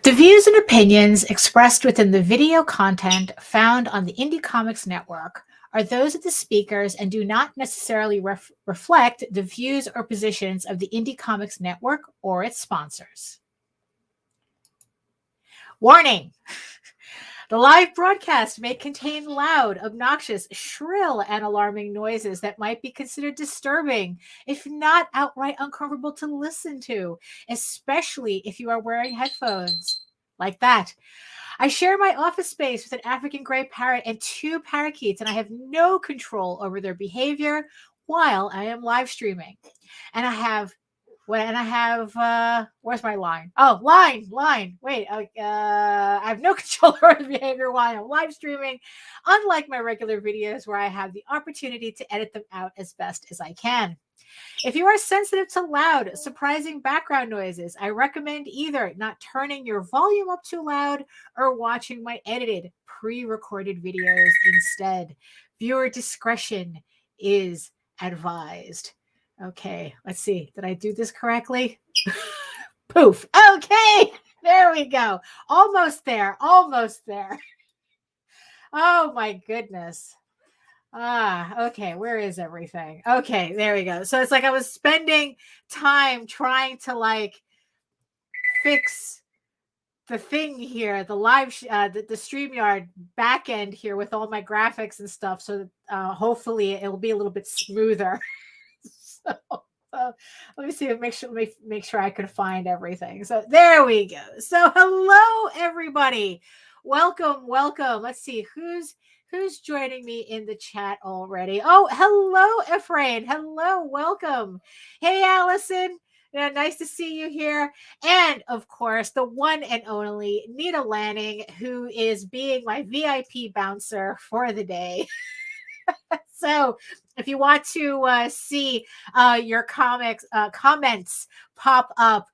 The views and opinions expressed within the video content found on the Indie Comics Network are those of the speakers and do not necessarily reflect the views or positions of the Indie Comics Network or its sponsors. Warning! The live broadcast may contain loud, obnoxious, shrill, and alarming noises that might be considered disturbing, if not outright uncomfortable to listen to, especially if you are wearing headphones. Like that. I share my office space with an African gray parrot and two parakeets, and I have no control over their behavior while I am live streaming. And I have where's my line? Oh, line. Wait, I have no control over the behavior while I'm live streaming, unlike my regular videos where I have the opportunity to edit them out as best as I can. If you are sensitive to loud, surprising background noises, I recommend either not turning your volume up too loud or watching my edited, pre-recorded videos instead. Viewer discretion is advised. Okay, let's see. Did I do this correctly? Poof. Okay, there we go. Almost there. Oh my goodness. Okay, where is everything? Okay, there we go. So it's like I was spending time trying to fix the thing here, the live, the Streamyard back end here with all my graphics and stuff. So hopefully it'll be a little bit smoother. So let me see. Make sure I could find everything. So there we go. So hello, everybody. Welcome. Let's see who's joining me in the chat already. Oh, hello, Ephraim. Hello, welcome. Hey, Allison. Yeah, nice to see you here. And of course, the one and only Nita Lanning, who is being my VIP bouncer for the day. So if you want to see your comments pop up,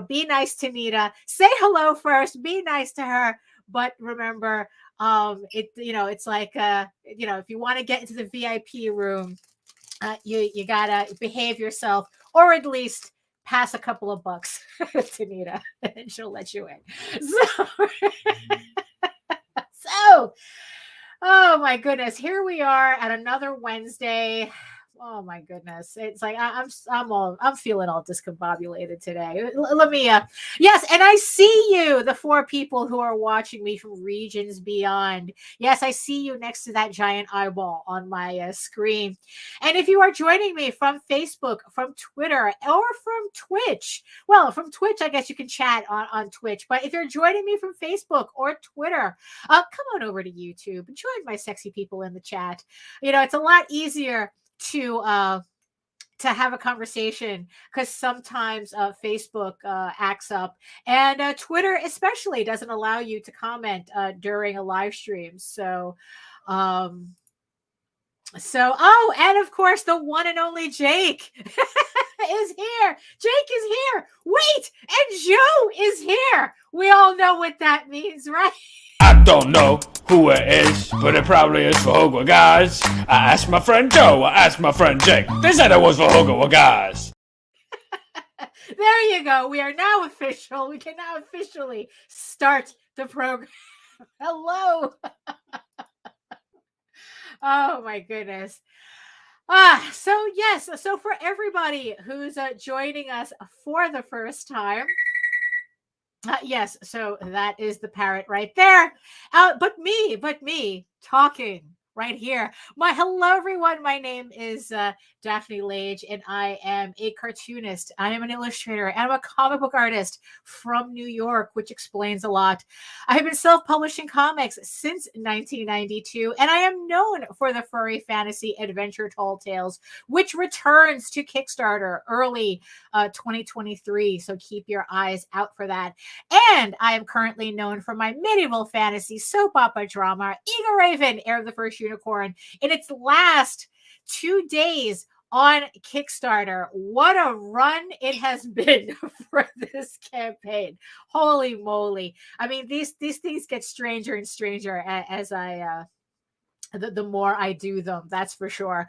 be nice to Nita. Say hello first. Be nice to her. But remember, it's like, if you want to get into the VIP room, you gotta behave yourself, or at least pass a couple of bucks to Nita, and she'll let you in. So, oh my goodness, here we are at another Wednesday. Oh my goodness, it's like I'm feeling all discombobulated today. Let me yes, and I see you, the four people who are watching me from regions beyond. Yes, I see you next to that giant eyeball on my screen. And if you are joining me from Facebook, from Twitter, or from Twitch, well, from Twitch, I guess you can chat on Twitch. But if you're joining me from Facebook or Twitter, come on over to YouTube and join my sexy people in the chat. It's a lot easier to have a conversation, because sometimes Facebook acts up, and Twitter especially doesn't allow you to comment during a live stream. So and of course the one and only Jake is here. Jake is here. Wait, and Joe is here. We all know what that means, right? I don't know who it is, but it probably is for Hogwarts guys. I asked my friend Joe, I asked my friend Jake. They said it was for Hogwarts guys. There you go. We are now official. We can now officially start the program. Hello. Oh my goodness. So yes. So for everybody who's joining us for the first time, yes, so that is the parrot right there. But me talking right here. Hello, everyone. My name is Daphne Lage, and I am a cartoonist. I am an illustrator, and I'm a comic book artist from New York, which explains a lot. I have been self-publishing comics since 1992, and I am known for the furry fantasy adventure Tall Tales, which returns to Kickstarter early 2023. So keep your eyes out for that. And I am currently known for my medieval fantasy soap opera drama, Eagle Raven, Heir of the First Unicorn, in its last 2 days on Kickstarter. What a run it has been for this campaign. Holy moly. I mean, these things get stranger and stranger as I the more I do them, that's for sure.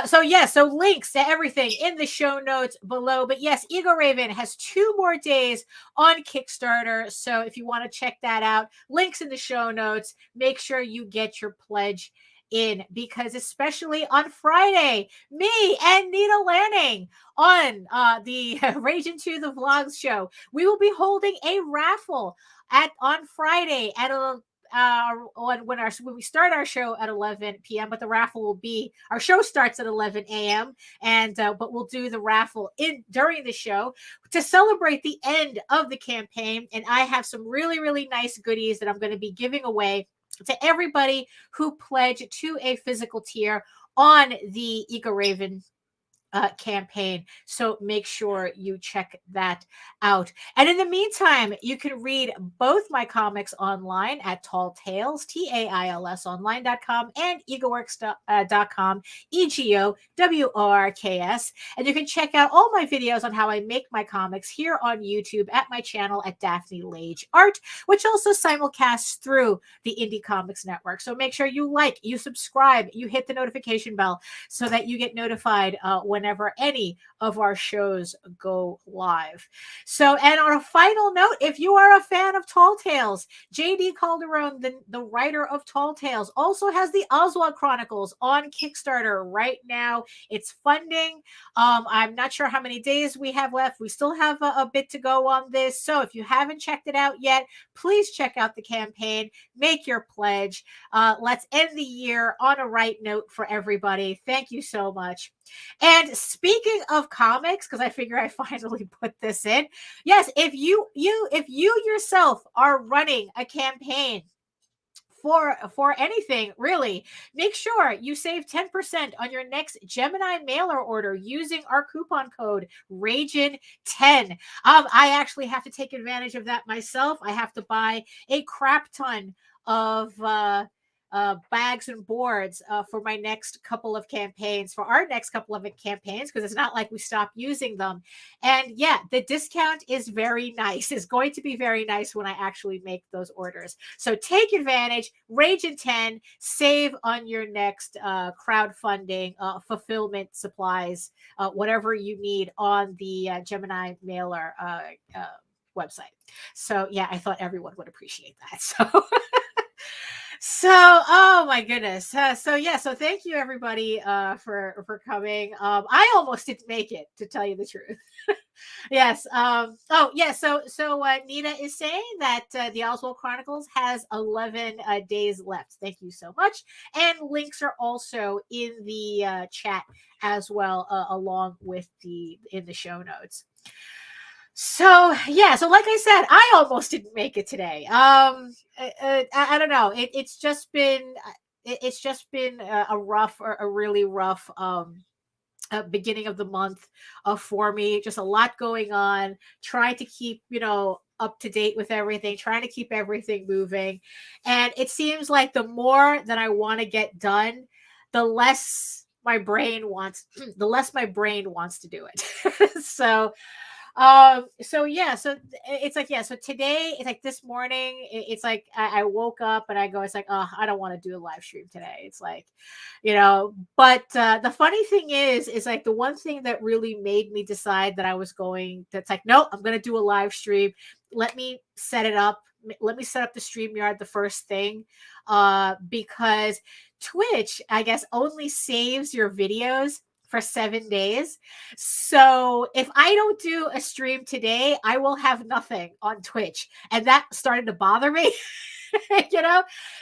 So yeah, so links to everything in the show notes below. But yes, Ego Raven has 2 more days on Kickstarter. So if you want to check that out, links in the show notes. Make sure you get your pledge in, because especially on Friday, me and Nita Lanning on the Rage Into the Vlogs show, we will be holding a raffle on Friday at when we start our show at 11 p.m. But the raffle will be, our show starts at 11 a.m. and but we'll do the raffle during the show to celebrate the end of the campaign. And I have some really, really nice goodies that I'm going to be giving away to everybody who pledge to a physical tier on the Ego Raven campaign. So make sure you check that out. And in the meantime, you can read both my comics online at Tall Tales, TAILS online.com, and egoworks.com, EGOWORKS. And you can check out all my videos on how I make my comics here on YouTube at my channel at Daphne Lage Art, which also simulcasts through the Indie Comics Network. So make sure you like, you subscribe, you hit the notification bell so that you get notified whenever any of our shows go live. So, and on a final note, if you are a fan of Tall Tales, JD Calderon, the writer of Tall Tales, also has the Oswald Chronicles on Kickstarter right now. It's funding. I'm not sure how many days we have left. We still have a bit to go on this. So if you haven't checked it out yet, please check out the campaign, make your pledge. Let's end the year on a right note for everybody. Thank you so much. And speaking of comics, because I figure I finally put this in. Yes, if you yourself are running a campaign for anything, really, make sure you save 10% on your next Gemini mailer order using our coupon code RAGIN10. I actually have to take advantage of that myself. I have to buy a crap ton of bags and boards for my next couple of campaigns, for our next couple of campaigns, because it's not like we stop using them. And yeah, the discount is very nice. It's going to be very nice when I actually make those orders. So take advantage, Rage in 10, save on your next crowdfunding, fulfillment supplies, whatever you need on the Gemini mailer website. So yeah, I thought everyone would appreciate that. So oh my goodness. So thank you everybody for coming. I almost didn't make it, to tell you the truth. Yes. Oh yeah. So Nita is saying that the Oswald Chronicles has 11 days left. Thank you so much. And links are also in the chat as well, along with in the show notes. So yeah, so like I said, I almost didn't make it today. I don't know. It's just been a really rough beginning of the month for me. Just a lot going on. Trying to keep up to date with everything. Trying to keep everything moving, and it seems like the more that I want to get done, the less my brain wants. The less my brain wants to do it. So yeah, so it's like, yeah, so today, it's like this morning, it's like I woke up and I go, it's like, oh, I don't want to do a live stream today. It's like, but the funny thing is like the one thing that really made me decide that that's like, no, I'm going to do a live stream. Let me set it up. Let me set up the StreamYard the first thing, because Twitch, I guess, only saves your videos for 7 days. So if I don't do a stream today, I will have nothing on Twitch. And that started to bother me,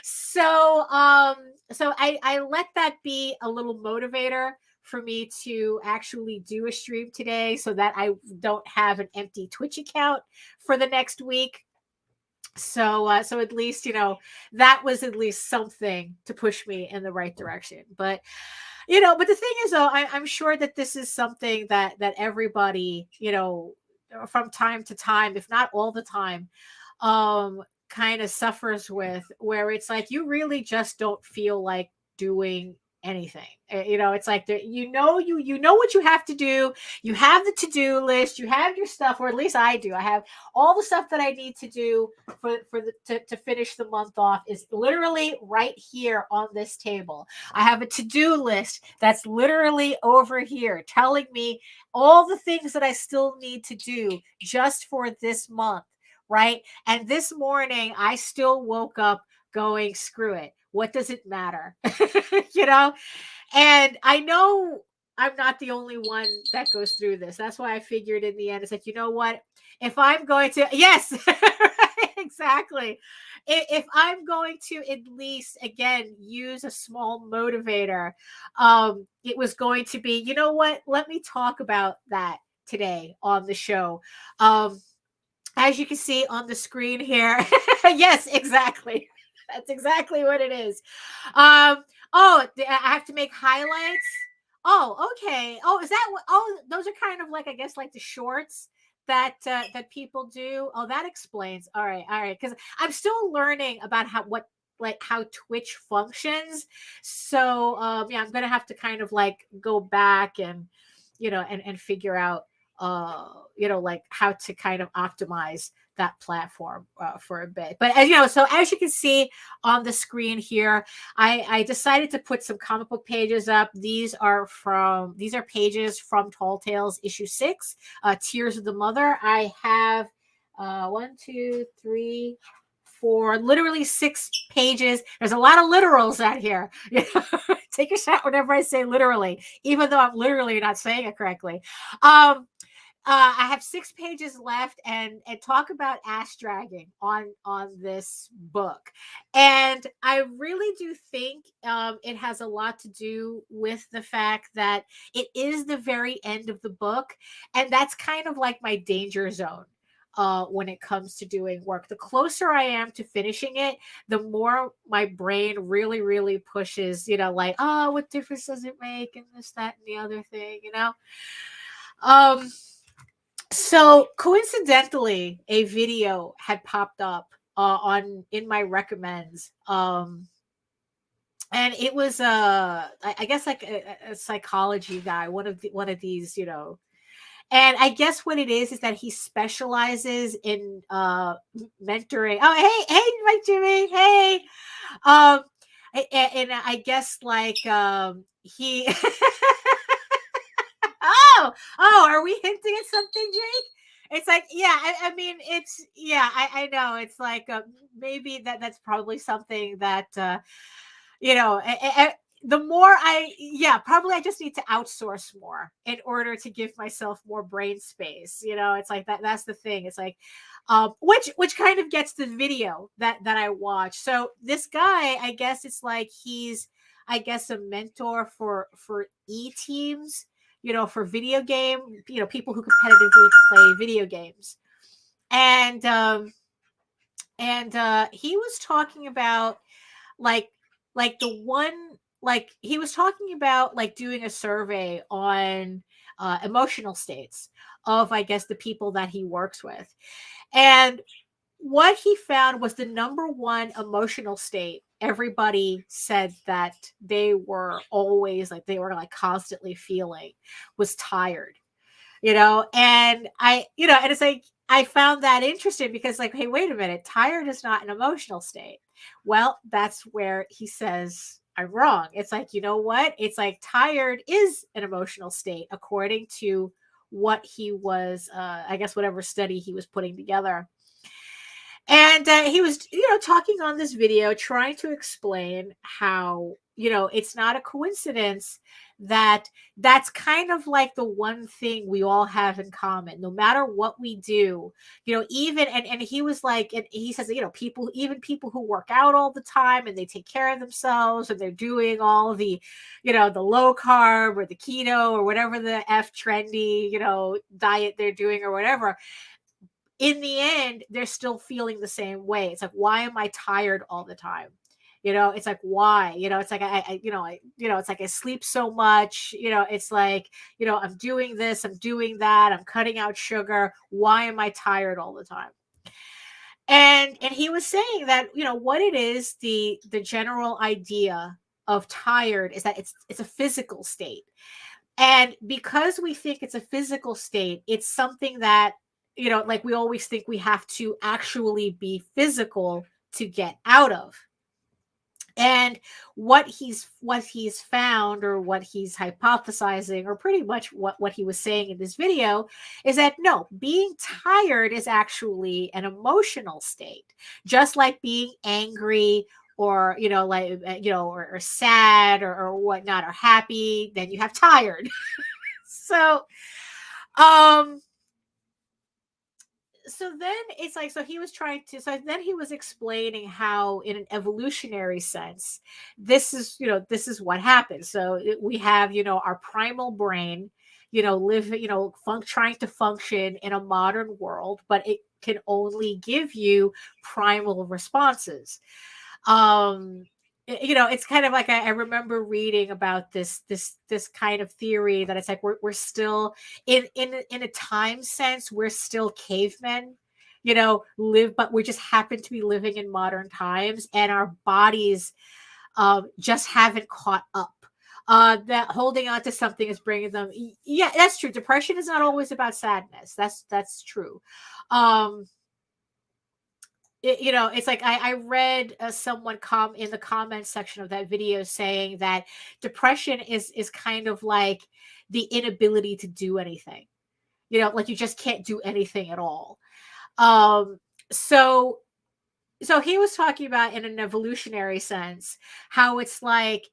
So I let that be a little motivator for me to actually do a stream today, so that I don't have an empty Twitch account for the next week. So at least, that was at least something to push me in the right direction. But but the thing is, though, I'm sure that this is something that everybody, from time to time, if not all the time, kind of suffers with, where it's like you really just don't feel like doing anything. You know, it's like you know what you have to do. You have the to-do list, you have your stuff, or at least I do. I have all the stuff that I need to do to finish the month off is literally right here on this table. I have a to-do list that's literally over here telling me all the things that I still need to do just for this month, right? And this morning I still woke up going, screw it. What does it matter? You know? And I know I'm not the only one that goes through this. That's why I figured in the end, it's like, you know what? If I'm going to, yes, exactly. If I'm going to at least, again, use a small motivator, it was going to be, you know what? Let me talk about that today on the show. As you can see on the screen here. Yes, exactly. That's exactly what it is. Oh, I have to make highlights. Oh, okay. Oh, is that what? Oh, those are kind of like, I guess, like the shorts that that people do. Oh, that explains. All right. Because I'm still learning about how Twitch functions. So yeah, I'm gonna have to kind of like go back and and figure out like how to kind of optimize that platform for a bit. But as you know, so as you can see on the screen here, I decided to put some comic book pages up. These are pages from Tall Tales issue 6, Tears of the Mother. I have 1, 2, 3, 4, literally 6 pages. There's a lot of literals out here. Take a shot whenever I say literally, even though I'm literally not saying it correctly. I have 6 pages left and talk about ass dragging on this book. And I really do think it has a lot to do with the fact that it is the very end of the book. And that's kind of like my danger zone. When it comes to doing work, the closer I am to finishing it, the more my brain really, really pushes, like, oh, what difference does it make? And this, that, and the other thing, So coincidentally, a video had popped up in my recommends. And it was I guess like a psychology guy, one of these, and I guess what it is that he specializes in mentoring. Oh, hey, my Jimmy, hey. And I guess like he. Oh, are we hinting at something, Jake? It's like, yeah, I mean, it's, yeah, I know. It's like maybe that's probably something that the more probably I just need to outsource more in order to give myself more brain space. It's like that's the thing. It's like which kind of gets the video that I watch. So this guy, I guess it's like he's, I guess, a mentor for e-teams, for video game, people who competitively play video games. And he was talking about like the one, like he was talking about like doing a survey on emotional states of, I guess, the people that he works with. And what he found was the number one emotional state everybody said that they were always like, they were like constantly feeling was tired, and and it's like, I found that interesting because like, hey, wait a minute, tired is not an emotional state. Well, that's where he says I'm wrong. It's like, you know what? It's like tired is an emotional state according to what he was, I guess, whatever study he was putting together. And he was, talking on this video, trying to explain how, it's not a coincidence that that's kind of like the one thing we all have in common, no matter what we do, even, and he was like, and he says, people who work out all the time and they take care of themselves and they're doing all the, the low carb or the keto or whatever the trendy, diet they're doing or whatever. In the end, they're still feeling the same way. It's like, why am I tired all the time? It's like, why? It's like, it's like I sleep so much, it's like, I'm doing this, I'm doing that, I'm cutting out sugar. Why am I tired all the time? And he was saying that, what it is, the general idea of tired is that it's a physical state. And because we think it's a physical state, it's something that, like we always think we have to actually be physical to get out of. And what he's found, or what he's hypothesizing, or pretty much what he was saying in this video, is that no, being tired is actually an emotional state, just like being angry, or or sad, or whatnot, or happy. Then you have tired. So so then it's like, so then he was explaining how, in an evolutionary sense, this is what happens. So we have, our primal brain, trying to function in a modern world, but it can only give you primal responses. It's kind of like, I remember reading about this kind of theory, that it's like we're still in a time sense, we're still cavemen, but we just happen to be living in modern times, and our bodies just haven't caught up. That holding on to something is bringing them. Yeah, that's true. Depression is not always about sadness. That's true. It's like I read someone in the comment section of that video saying that depression is kind of like the inability to do anything. Like you just can't do anything at all. So he was talking about, in an evolutionary sense, how it's like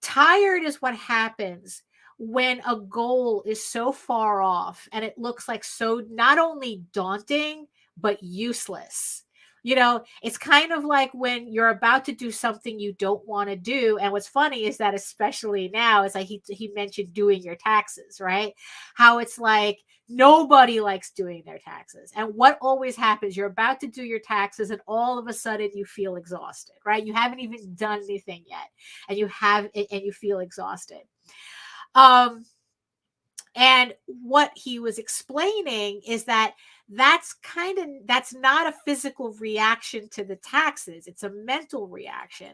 tired is what happens when a goal is so far off, and it looks like so not only daunting but useless. It's kind of like when you're about to do something you don't want to do. And what's funny is that, especially now, is like he mentioned doing your taxes, right? How it's like nobody likes doing their taxes. And what always happens, you're about to do your taxes, and all of a sudden you feel exhausted, right? You haven't even done anything yet, and you feel exhausted. And what he was explaining is that that's not a physical reaction to the taxes. It's a mental reaction.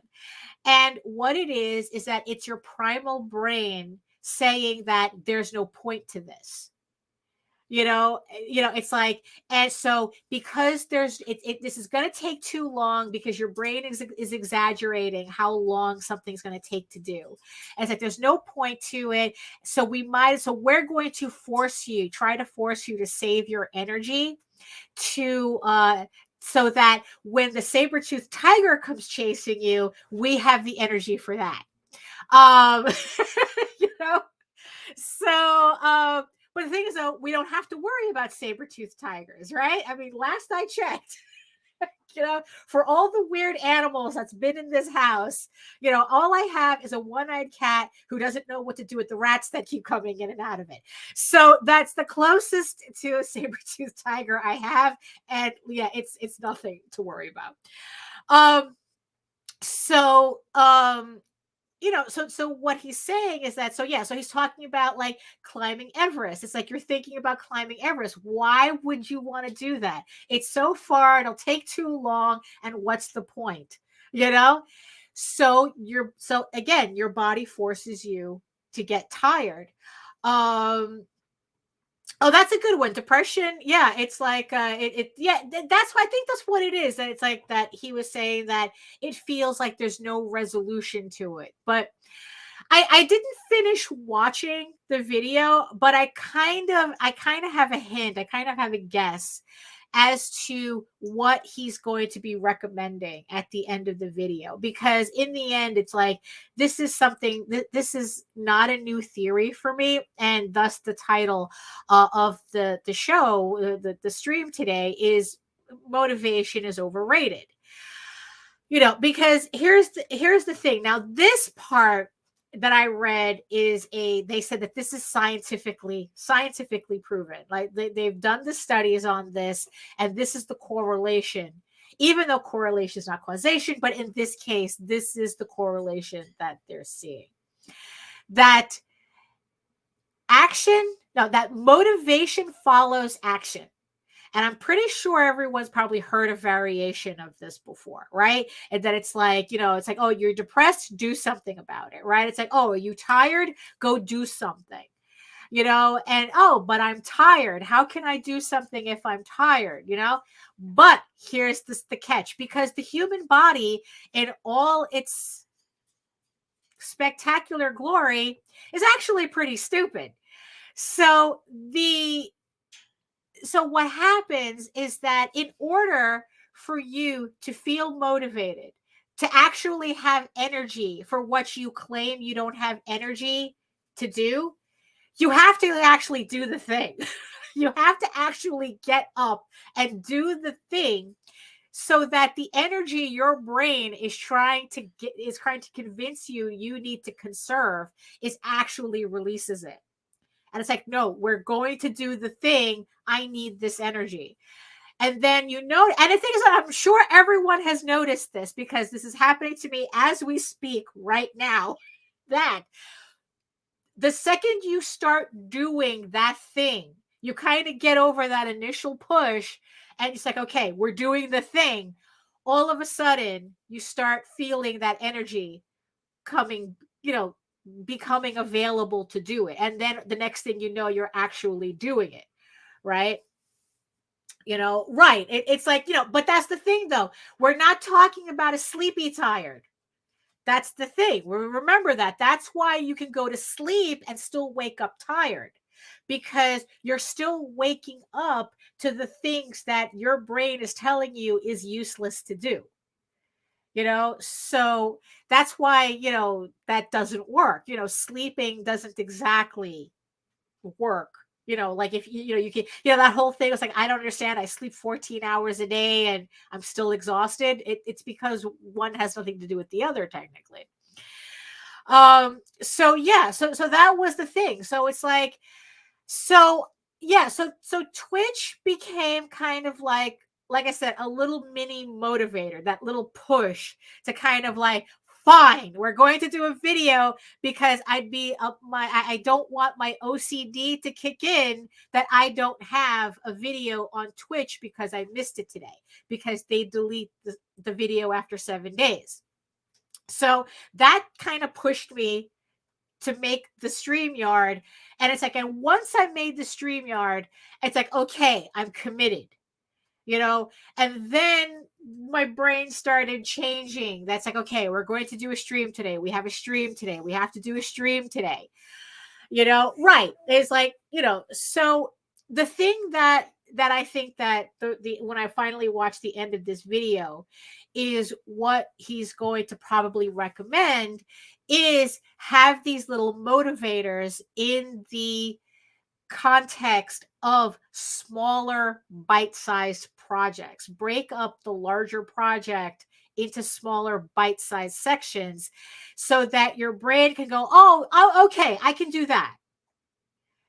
And what it is that it's your primal brain saying that there's no point to this. It's like, and so because this is going to take too long, because your brain is exaggerating how long something's going to take to do. And it's like, there's no point to it. So we're going to try to force you to save your energy so that when the saber-toothed tiger comes chasing you, we have the energy for that. So, but the thing is, though, we don't have to worry about saber-toothed tigers, right? I mean, last I checked, for all the weird animals that's been in this house, all I have is a one-eyed cat who doesn't know what to do with the rats that keep coming in and out of it. So that's the closest to a saber-toothed tiger I have. And yeah, it's nothing to worry about. So what he's saying is that, so he's talking about like climbing Everest. It's like, you're thinking about climbing Everest. Why would you want to do that? It's so far, it'll take too long. And what's the point? So again, your body forces you to get tired. Oh, that's a good one. Depression. Yeah. It's like, that's why I think that's what it is. That it's like that he was saying that it feels like there's no resolution to it. But I didn't finish watching the video, but I kind of have a hint. I kind of have a guess as to what he's going to be recommending at the end of the video, because in the end, it's like, this is not a new theory for me. And thus the title of the show, the stream today, is Motivation is Overrated. Because here's the thing. Now, this part that I read they said that this is scientifically proven. Like they've done the studies on this, and this is the correlation, even though correlation is not causation, but in this case, this is the correlation that they're seeing. That motivation follows action. And I'm pretty sure everyone's probably heard a variation of this before, right? And then it's like, it's like, oh, you're depressed, do something about it, right? It's like, oh, are you tired? Go do something, and oh, but I'm tired. How can I do something if I'm tired, But here's the catch, because the human body in all its spectacular glory is actually pretty stupid. So what happens is that in order for you to feel motivated, to actually have energy for what you claim you don't have energy to do, you have to actually do the thing. You have to actually get up and do the thing, so that the energy your brain is trying to convince you need to conserve is actually releases it. And it's like, no, we're going to do the thing. I need this energy. And then and the thing is that I'm sure everyone has noticed this, because this is happening to me as we speak right now, that the second you start doing that thing, you kind of get over that initial push, and it's like, okay, we're doing the thing. All of a sudden, you start feeling that energy coming, becoming available to do it. And then the next thing you know, you're actually doing it, right? Right. It's like, but that's the thing, though. We're not talking about a sleepy tired. That's the thing. Remember that. That's why you can go to sleep and still wake up tired, because you're still waking up to the things that your brain is telling you is useless to do. So that's why, that doesn't work. Sleeping doesn't exactly work. Like if you can, that whole thing was like, I don't understand. I sleep 14 hours a day and I'm still exhausted. It's because one has nothing to do with the other, technically. So yeah, so that was the thing. So it's like, so yeah, so Twitch became kind of like I said, a little mini motivator, that little push to kind of like, fine, we're going to do a video, because I don't want my OCD to kick in that I don't have a video on Twitch because I missed it today, because they delete the video after 7 days. So that kind of pushed me to make the Streamyard. And it's like, and once I made the Streamyard, it's like, okay, I'm committed, and then my brain started changing. That's like, okay, we're going to do a stream today. We have a stream today. We have to do a stream today, right. It's like, so the thing that I think that the when I finally watch the end of this video is what he's going to probably recommend is have these little motivators in the context of smaller bite-sized projects. Break up the larger project into smaller bite-sized sections, so that your brain can go, oh, okay, I can do that.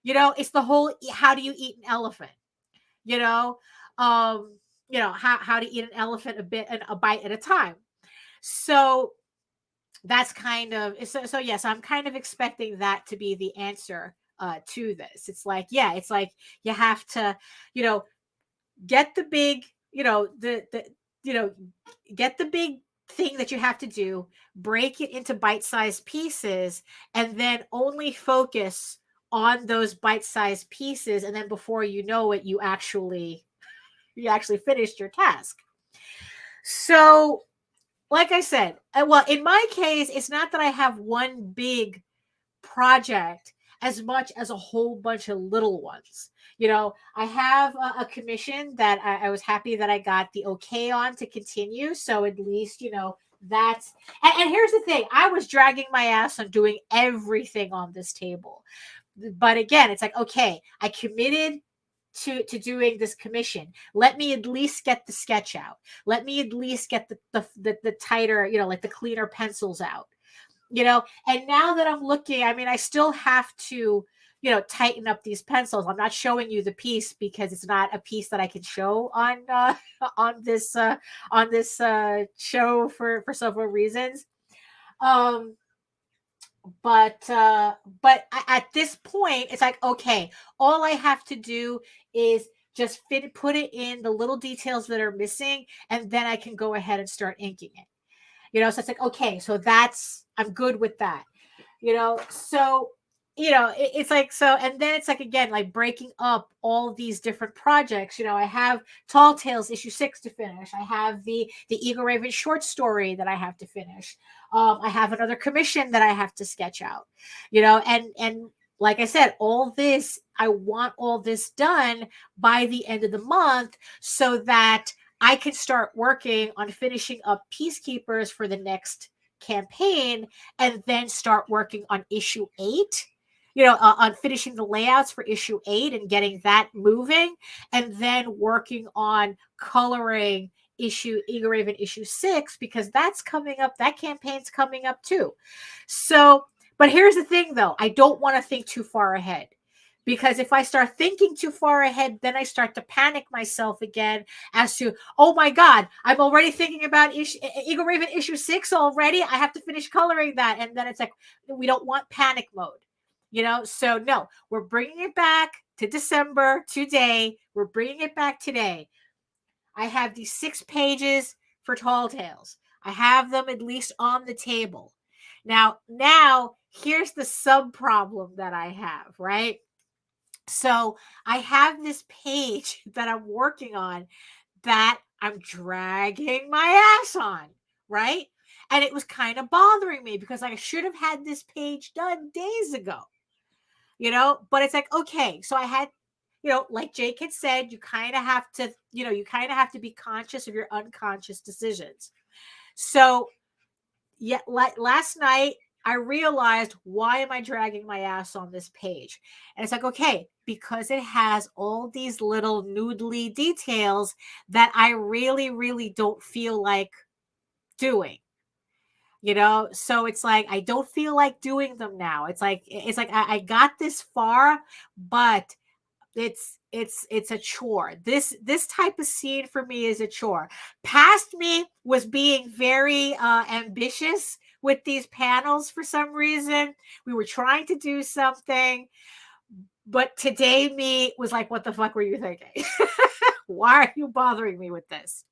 It's the whole, how do you eat an elephant? How to eat an elephant a bite at a time. So that's kind of, so yes, I'm kind of expecting that to be the answer to this. It's like, yeah, it's like you have to, get the big, get the big thing that you have to do, break it into bite-sized pieces, and then only focus on those bite-sized pieces. And then before you know it, you actually finished your task. So, like I said, well, in my case, it's not that I have one big project as much as a whole bunch of little ones. I have a commission that I was happy that I got the okay on to continue. So at least, that's, and here's the thing, I was dragging my ass on doing everything on this table. But again, it's like, okay, I committed to doing this commission. Let me at least get the sketch out. Let me at least get the tighter, like the cleaner pencils out. And now that I'm looking, I mean, I still have to, tighten up these pencils. I'm not showing you the piece because it's not a piece that I can show on this show for several reasons. But at this point, it's like, okay, all I have to do is just put it in the little details that are missing, and then I can go ahead and start inking it. So it's like, okay, so I'm good with that. So it's like, so, and then it's like, again, like breaking up all these different projects. I have Tall Tales issue 6 to finish. I have the Eagle Raven short story that I have to finish. I have another commission that I have to sketch out, and like I said, I want all this done by the end of the month so that I can start working on finishing up Peacekeepers for the next campaign, and then start working on issue 8, on finishing the layouts for issue 8 and getting that moving, and then working on coloring Eagle Raven issue 6, because that's coming up. That campaign's coming up too. So, but here's the thing though, I don't want to think too far ahead. Because if I start thinking too far ahead, then I start to panic myself again as to, oh my God, I'm already thinking about Eagle Raven issue 6 already. I have to finish coloring that. And then it's like, we don't want panic mode, So no, we're bringing it back to December today. We're bringing it back today. I have these 6 pages for Tall Tales. I have them at least on the table. Now here's the sub problem that I have, right? So I have this page that I'm working on that I'm dragging my ass on, right? And it was kind of bothering me because I should have had this page done days ago, but it's like, okay, so I had, like Jake had said, you kind of have to be conscious of your unconscious decisions. So last night, I realized, why am I dragging my ass on this page? And it's like, okay, because it has all these little noodly details that I really, really don't feel like doing. So it's like, I don't feel like doing them now. It's like I got this far, but it's a chore. This type of scene for me is a chore. Past me was being very ambitious with these panels for some reason. We were trying to do something, but today me was like, what the fuck were you thinking? Why are you bothering me with this?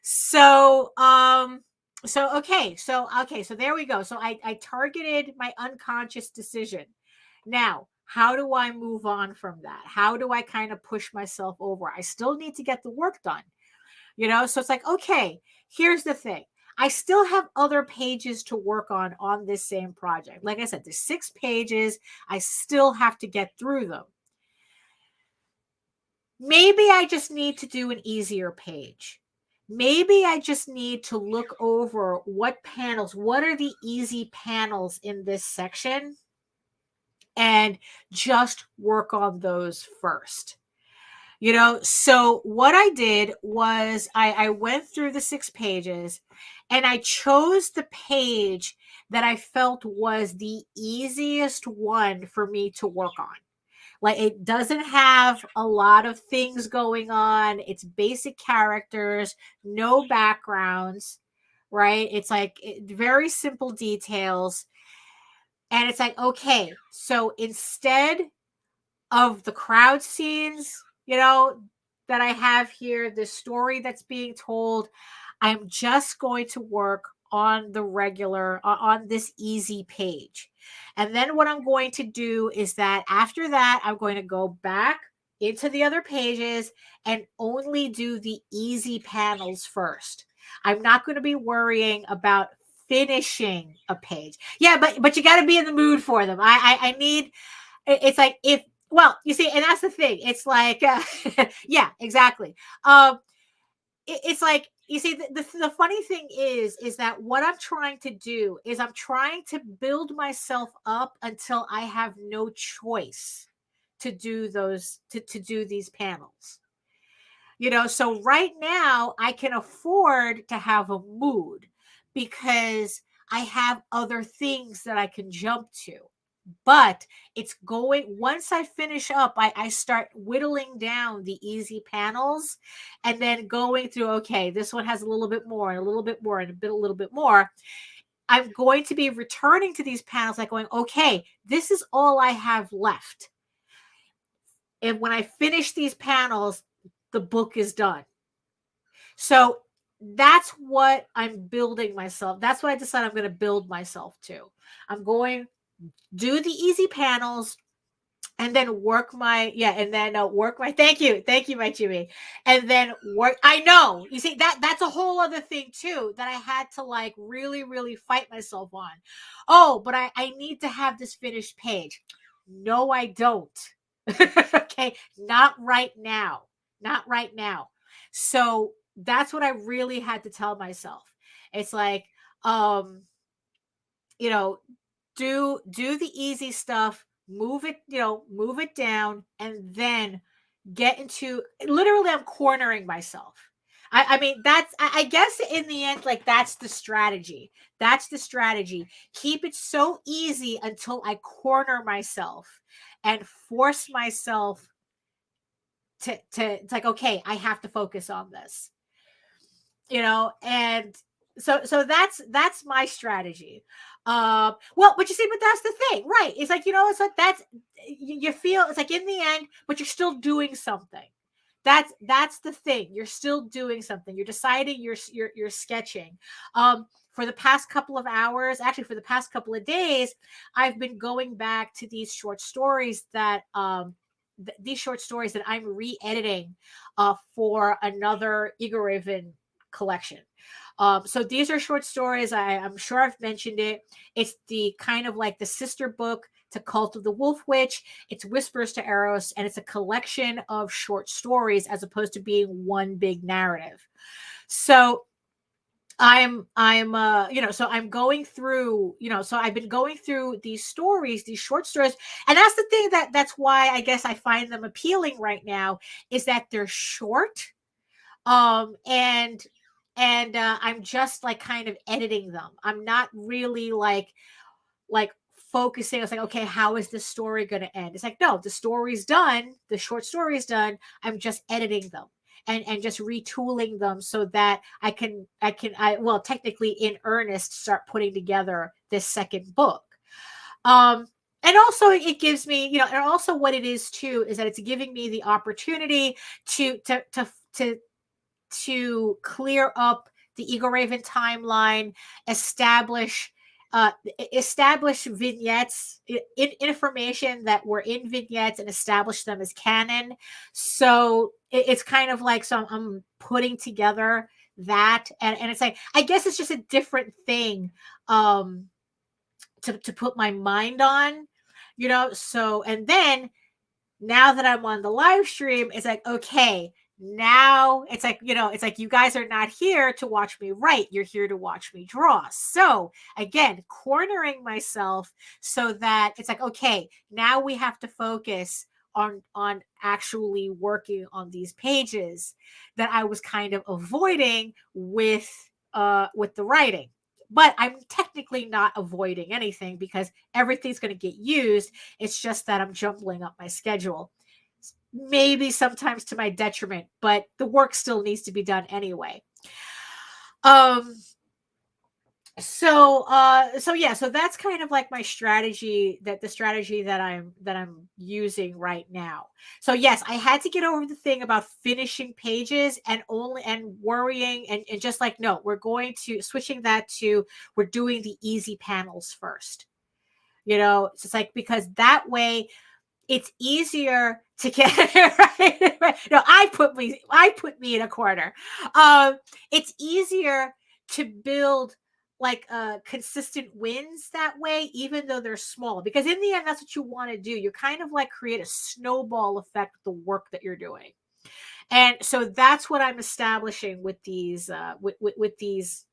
So okay, so there we go. So I targeted my unconscious decision. Now, how do I move on from that? How do I kind of push myself over? I still need to get the work done, So it's like, okay, here's the thing. I still have other pages to work on this same project. Like I said, there's 6 pages. I still have to get through them. Maybe I just need to do an easier page. Maybe I just need to look over what are the easy panels in this section, and just work on those first. So what I did was I went through the 6 pages and I chose the page that I felt was the easiest one for me to work on. Like, it doesn't have a lot of things going on. It's basic characters, no backgrounds, right? It's like very simple details. And it's like, okay, so instead of the crowd scenes, that I have here, the story that's being told, I'm just going to work on the regular, on this easy page. And then what I'm going to do is that after that, I'm going to go back into the other pages and only do the easy panels first. I'm not going to be worrying about finishing a page. Yeah, but you got to be in the mood for them. I need, it's like, well, you see, and that's the thing. It's like, yeah, exactly. It's like, you see, the funny thing is that what I'm trying to do is I'm trying to build myself up until I have no choice to do to do these panels. So right now I can afford to have a mood because I have other things that I can jump to. But it's going, once I finish up, I start whittling down the easy panels and then going through, okay, this one has a little bit more and a little bit more and a little bit more. I'm going to be returning to these panels like going, okay, this is all I have left. And when I finish these panels, the book is done. So that's what I'm building myself. That's what I decided I'm going to build myself to. I'm going do the easy panels and then work my work my thank you my Jimmy, and then work. I know, you see, that's a whole other thing too that I had to like really fight myself on. Oh, but I need to have this finished page. No, I don't. Okay, not right now, not right now. So that's what I really had to tell myself. It's like, you know, do the easy stuff, move it down, and then get into, literally I'm cornering myself. I mean, that's, I guess in the end, like, that's the strategy. That's the strategy. Keep it so easy until I corner myself and force myself to it's like, okay, I have to focus on this, and so that's my strategy. Well, but you see, but that's the thing, right? It's like, it's like, that's, you feel it's like in the end, but you're still doing something. That's the thing. You're still doing something. You're deciding, you're sketching. For the past couple of hours, actually for the past couple of days, I've been going back to these short stories that I'm re-editing for another EGOMANIACS collection. So these are short stories. I'm sure I've mentioned it. It's the kind of like the sister book to Cult of the Wolf Witch. It's Whispers to Eros, and it's a collection of short stories as opposed to being one big narrative. So I'm so I'm going through, so I've been going through these stories, these short stories. And that's the thing, that's why I guess I find them appealing right now, is that they're short. And I'm just like kind of editing them. I'm not really like focusing. I was like, okay, how is this story going to end? It's like, no, the story's done. The short story's done. I'm just editing them and just retooling them so that I well, technically in earnest, start putting together this second book. And also it gives me, and also what it is too, is that it's giving me the opportunity to clear up the EGORAVEN timeline, establish vignettes, information that were in vignettes, and establish them as canon. So it's kind of like, so I'm putting together that, and it's like, I guess it's just a different thing to put my mind on, so, and then now that I'm on the live stream, it's like, okay, now it's like, it's like, you guys are not here to watch me write. You're here to watch me draw. So again, cornering myself so that it's like, okay, now we have to focus on actually working on these pages that I was kind of avoiding with the writing. But I'm technically not avoiding anything because everything's going to get used. It's just that I'm jumbling up my schedule. Maybe sometimes to my detriment, but the work still needs to be done anyway. So that's kind of like my strategy, the strategy that I'm using right now. So yes, I had to get over the thing about finishing pages and worrying and just like, no, we're going to switching that to, we're doing the easy panels first. It's just like, because that way it's easier to get right. No, I put me in a corner. It's easier to build like consistent wins that way, even though they're small, because in the end, that's what you want to do. You kind of like create a snowball effect with the work that you're doing. And so that's what I'm establishing with these with these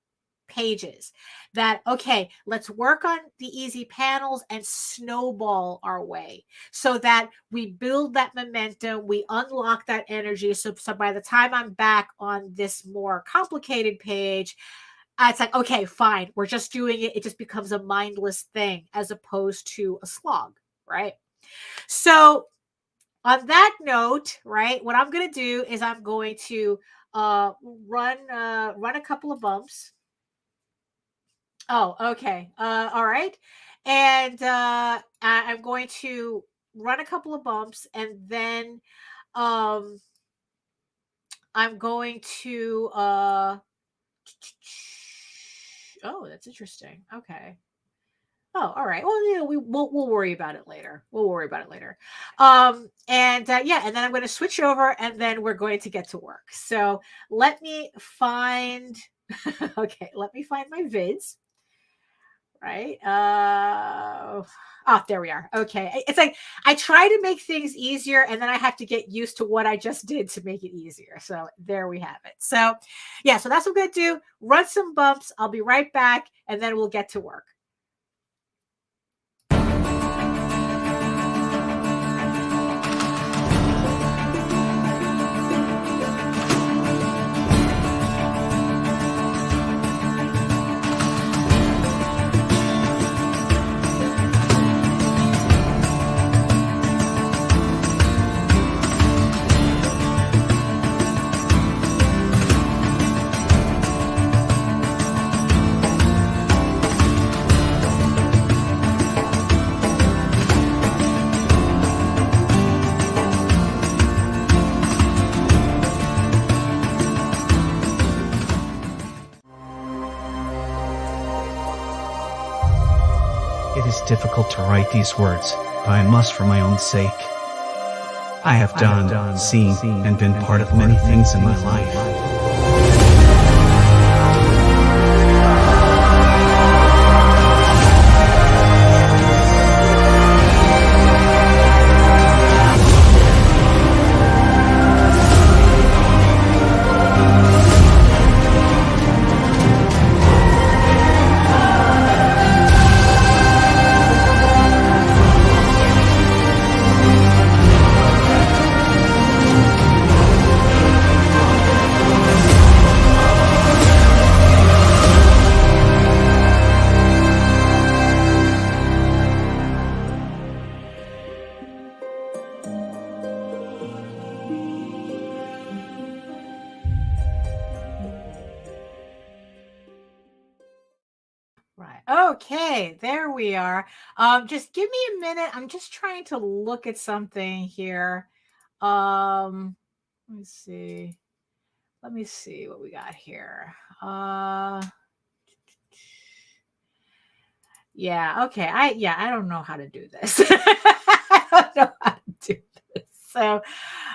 pages, that, okay, let's work on the easy panels and snowball our way so that we build that momentum, we unlock that energy. So by the time I'm back on this more complicated page, it's like, okay, fine, we're just doing it. It just becomes a mindless thing as opposed to a slog, right? So on that note, right, what I'm going to do is I'm going to run a couple of bumps. Oh, okay. All right. And I'm going to run a couple of bumps, and then I'm going to oh, that's interesting. Okay. Oh, all right. Well, we'll worry about it later. We'll worry about it later. Yeah, and then I'm going to switch over, and then we're going to get to work. So let me find. Okay, let me find my vids. Right. Oh, there we are. Okay. It's like I try to make things easier, and then I have to get used to what I just did to make it easier. So there we have it. So yeah, so that's what I'm going to do. Run some bumps. I'll be right back, and then we'll get to work. It is difficult to write these words, but I must for my own sake. I have done, seen, and been part of many things in my life. Right. Okay, there we are. Just give me a minute. I'm just trying to look at something here. Let me see. Let me see what we got here. Yeah, okay. I don't know how to do this. I don't know how to do this. So,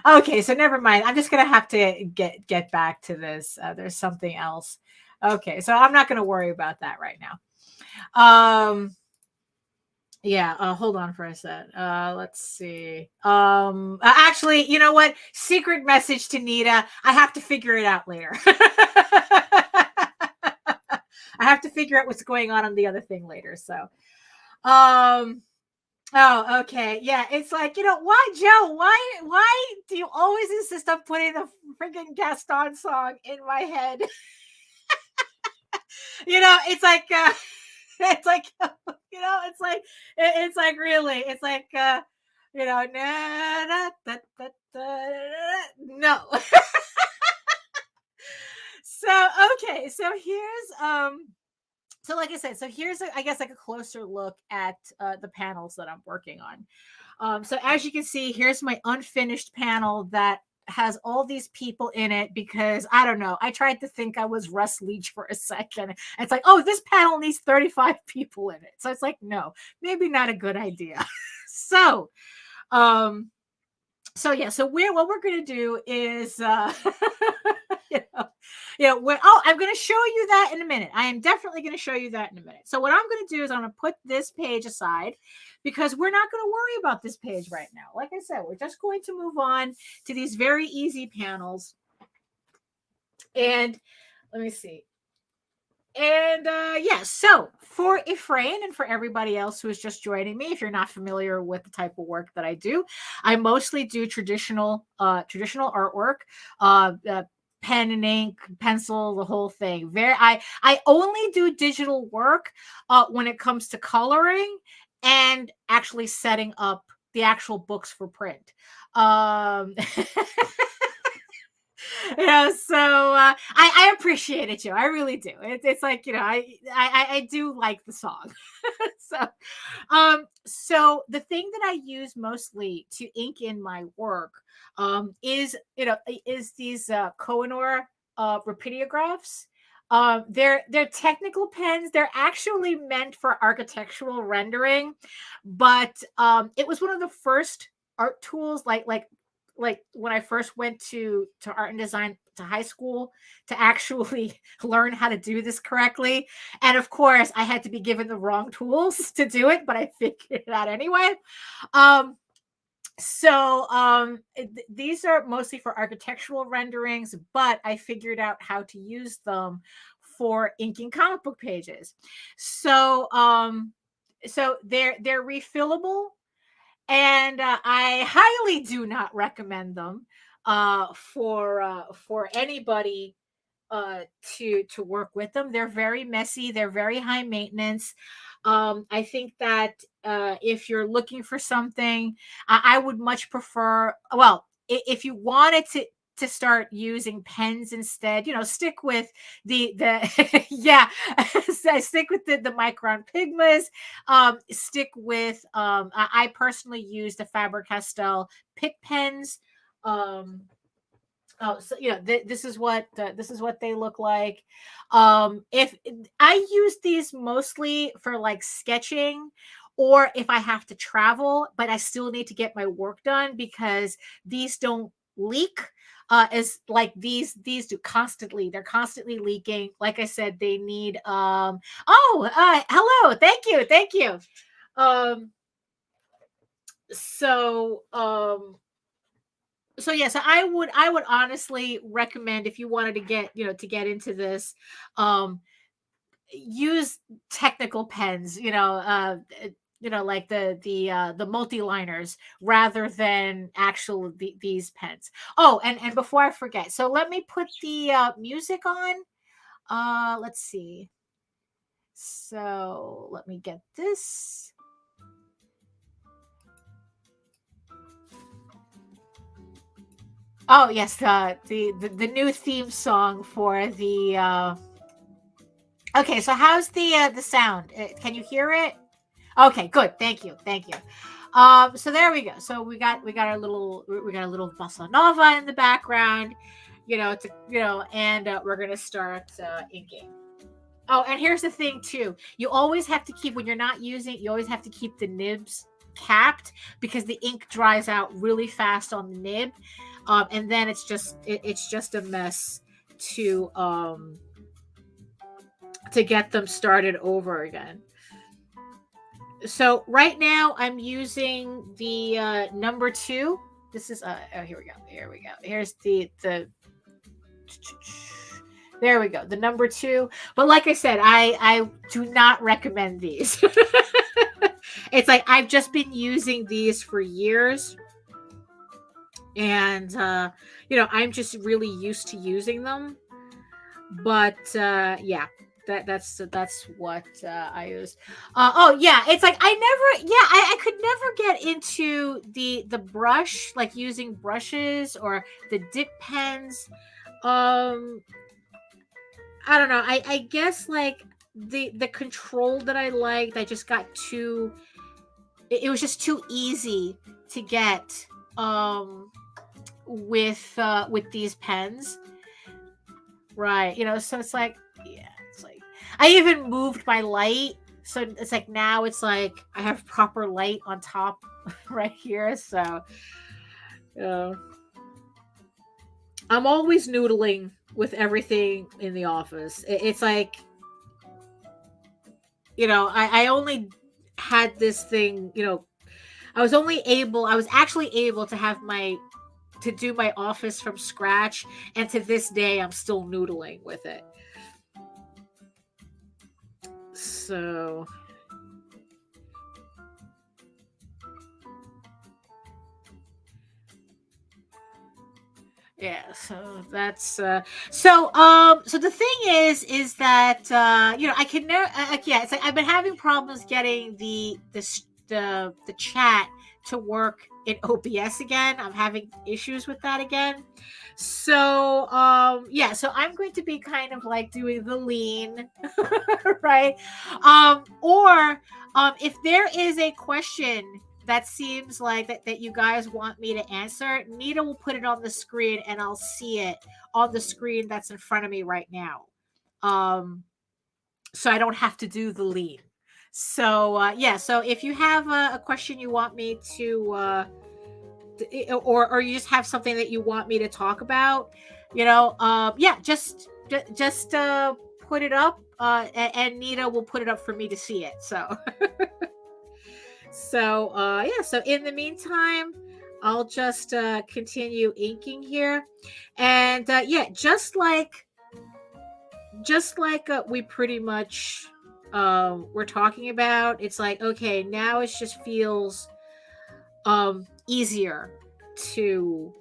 okay, so never mind. I'm just gonna have to get back to this. There's something else. Okay, so I'm not gonna worry about that right now. Yeah, hold on for a sec. Let's see. Actually, you know what? Secret message to Nita. I have to figure it out later. I have to figure out what's going on the other thing later. So, oh, okay. Yeah, it's like, why, Joe? Why do you always insist on putting the freaking Gaston song in my head? It's like, it's like, it's like really, it's like, no. So, okay. So here's, so like I said, so here's, I guess, like a closer look at the panels that I'm working on. So as you can see, here's my unfinished panel that has all these people in it because I don't know. I tried to think I was Russ Leach for a second. It's like, oh, this panel needs 35 people in it. So it's like, no, maybe not a good idea. So yeah, so what we're gonna do is I'm gonna show you that in a minute. I am definitely gonna show you that in a minute. So what I'm gonna do is I'm gonna put this page aside because we're not gonna worry about this page right now. Like I said, we're just going to move on to these very easy panels. And let me see. And yeah, so for Ephraim and for everybody else who is just joining me, if you're not familiar with the type of work that I do, I mostly do traditional artwork, pen and ink, pencil, the whole thing. I only do digital work when it comes to coloring and actually setting up the actual books for print. So I appreciate it, Joe. I really do. It's like, I do like the song. So so the thing that I use mostly to ink in my work is these Kohinoor rapidographs. They're technical pens. They're actually meant for architectural rendering, but it was one of the first art tools, like when I first went to art and design to high school, to actually learn how to do this correctly. And of course, I had to be given the wrong tools to do it, but I figured it out anyway. These are mostly for architectural renderings, but I figured out how to use them for inking comic book pages. So they're refillable, and I highly do not recommend them for anybody to work with them. They're very messy. They're very high maintenance. I think that if you're looking for something, I would much prefer. Well, if you wanted to start using pens instead, stick with the yeah, stick with the Micron Pigmas. Stick with I personally use the Faber-Castell Pick pens. Oh, so this is what they look like. If I use these mostly for like sketching, or if I have to travel, but I still need to get my work done, because these don't leak as like these do constantly. They're constantly leaking. Like I said, they need hello, thank you. So yeah, so I would honestly recommend, if you wanted to get into this, use technical pens, like the multi-liners, rather than these pens. Oh, and before I forget, so let me put the music on. Let's see. So let me get this. Oh yes, the new theme song for the. Okay, so how's the sound? Can you hear it? Okay, good. Thank you. So there we go. So we got a little bossa nova in the background, and we're gonna start inking. Oh, and here's the thing too. You always have to keep, when you're not using, you always have to keep the nibs capped, because the ink dries out really fast on the nib. And then it's just a mess to get them started over again. So right now I'm using the number 2. This is here we go. Here's the there we go, the number 2. But like I said, I do not recommend these. It's like I've just been using these for years. And I'm just really used to using them. But yeah, that's what I use. Oh yeah, it's like I could never get into the brush, like using brushes or the dip pens. I don't know. I guess like the control that I liked, I just got too. It was just too easy to get. With these pens, right? So it's like, yeah, it's like I even moved my light, so it's like now it's like I have proper light on top right here. So I'm always noodling with everything in the office. It's like, I only had this thing, I was actually able to have to do my office from scratch, and to this day I'm still noodling with it. So yeah, so that's so the thing is that I can never yeah, it's like I've been having problems getting the chat to work in OBS again. I'm having issues with that again. So yeah, so I'm going to be kind of like doing the lean, right? Or if there is a question that seems like that you guys want me to answer, Nita will put it on the screen and I'll see it on the screen that's in front of me right now. So I don't have to do the lean. So yeah, so if you have a question you want me to or you just have something that you want me to talk about, you know, yeah, just put it up, and Nita will put it up for me to see it. So so yeah, so in the meantime, I'll just continue inking here. And yeah, just like we pretty much we're talking about, it's like, okay, now it just feels easier to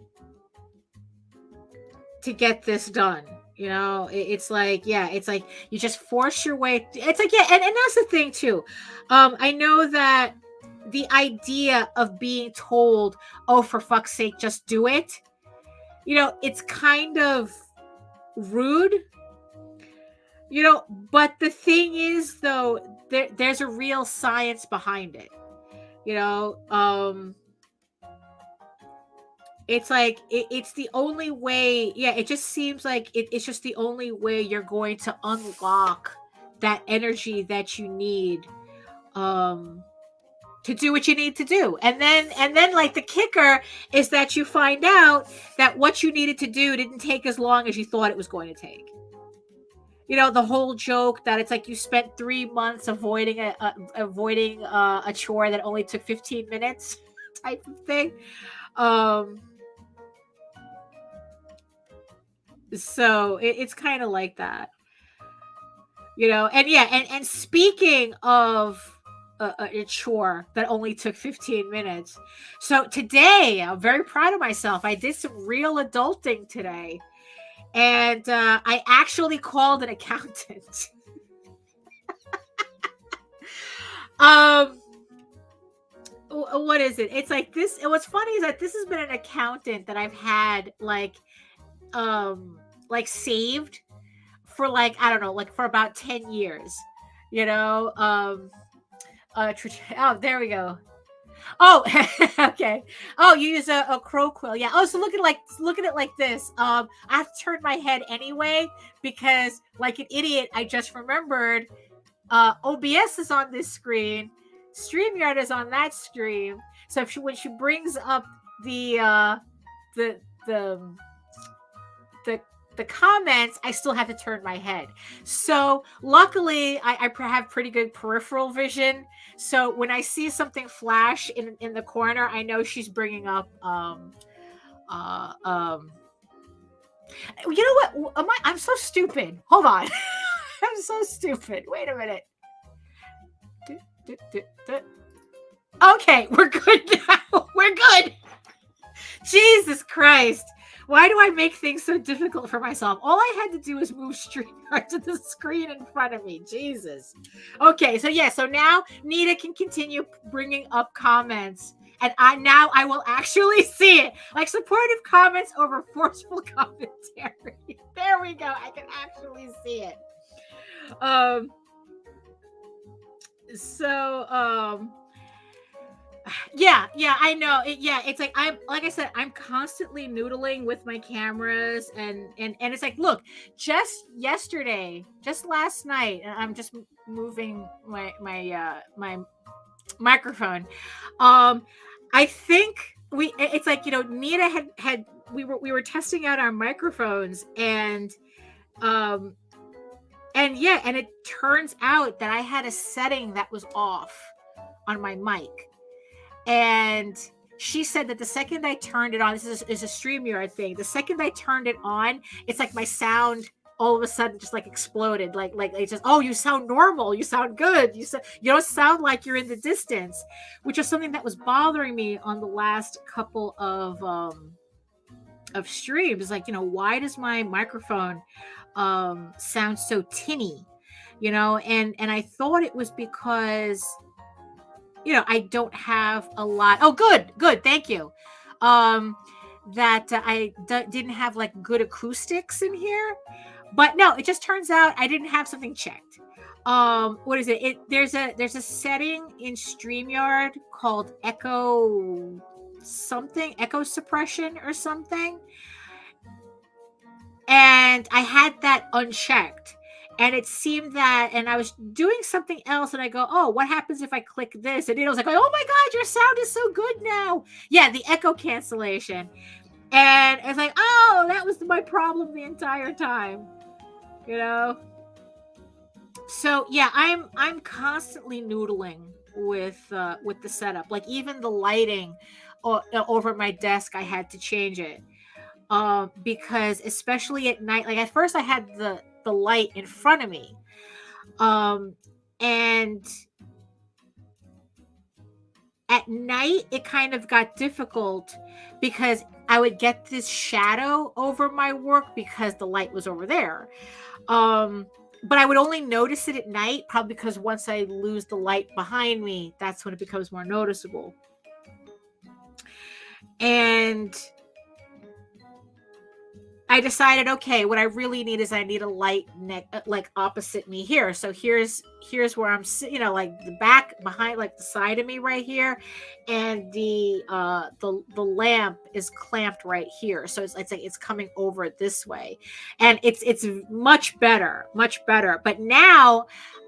get this done. You know, it's like, yeah, it's like you just force your way. It's like, yeah, and that's the thing too. I know that the idea of being told, oh, for fuck's sake, just do it, you know, it's kind of rude, you know, but the thing is, though, there's a real science behind it, you know. It's like it's the only way. Yeah, it just seems like it's just the only way you're going to unlock that energy that you need to do what you need to do. And then like the kicker is that you find out that what you needed to do didn't take as long as you thought it was going to take. You know, the whole joke that it's like you spent 3 months avoiding a chore that only took 15 minutes type of thing. So it's kind of like that, you know. And yeah, and speaking of a chore that only took 15 minutes, so today I'm very proud of myself. I did some real adulting today, and I actually called an accountant. What is it? It's like this. What's funny is that this has been an accountant that I've had like saved for like, I don't know, like for about 10 years, you know. Oh, there we go. Oh, okay. Oh, you use a crow quill. Yeah. Oh, so look at it like this. I have to turn my head anyway because, like an idiot, I just remembered OBS is on this screen, Streamyard is on that screen. So if when she brings up the comments, I still have to turn my head. So luckily, I have pretty good peripheral vision. So when I see something flash in the corner, I know she's bringing up. You know what? I'm so stupid. Hold on. I'm so stupid. Wait a minute. Okay, we're good now. We're good. Jesus Christ. Why do I make things so difficult for myself? All I had to do was move Streamyard to the screen in front of me. Jesus. Okay, so yeah, so now Nita can continue bringing up comments. And I will actually see it. Like supportive comments over forceful commentary. There we go. I can actually see it. Yeah, I know. It's like like I said, I'm constantly noodling with my cameras and it's like, look, just last night, and I'm just moving my microphone. I think it's like, you know, Nita we were testing out our microphones and it turns out that I had a setting that was off on my mic. And she said that the second I turned it on, this is a StreamYard thing. The second I turned it on, it's like my sound all of a sudden just like exploded. Like it's just, oh, you sound normal. You sound good. You don't sound like you're in the distance, which is something that was bothering me on the last couple of streams. Like, you know, why does my microphone sound so tinny? You know, and I thought it was because I don't have a lot. Oh, good. Thank you. That didn't have like good acoustics in here, but no, it just turns out I didn't have something checked. What is it? There's a setting in Streamyard called echo suppression or something. And I had that unchecked. And it seemed that, and I was doing something else, and I go, oh, what happens if I click this? And it was like, oh my God, your sound is so good now. Yeah, the echo cancellation. And it's like, oh, that was my problem the entire time. So yeah, I'm constantly noodling with the setup. Like even the lighting over my desk, I had to change it. Because especially at night, like at first I had the light in front of me. And at night it kind of got difficult because I would get this shadow over my work because the light was over there. But I would only notice it at night, probably because once I lose the light behind me, that's when it becomes more noticeable. And I decided, okay, what I really need is I need a light like opposite me here. So here's where I'm sitting, like the back behind, like the side of me right here, and the lamp is clamped right here. So it's like it's coming over this way, and it's much better. But now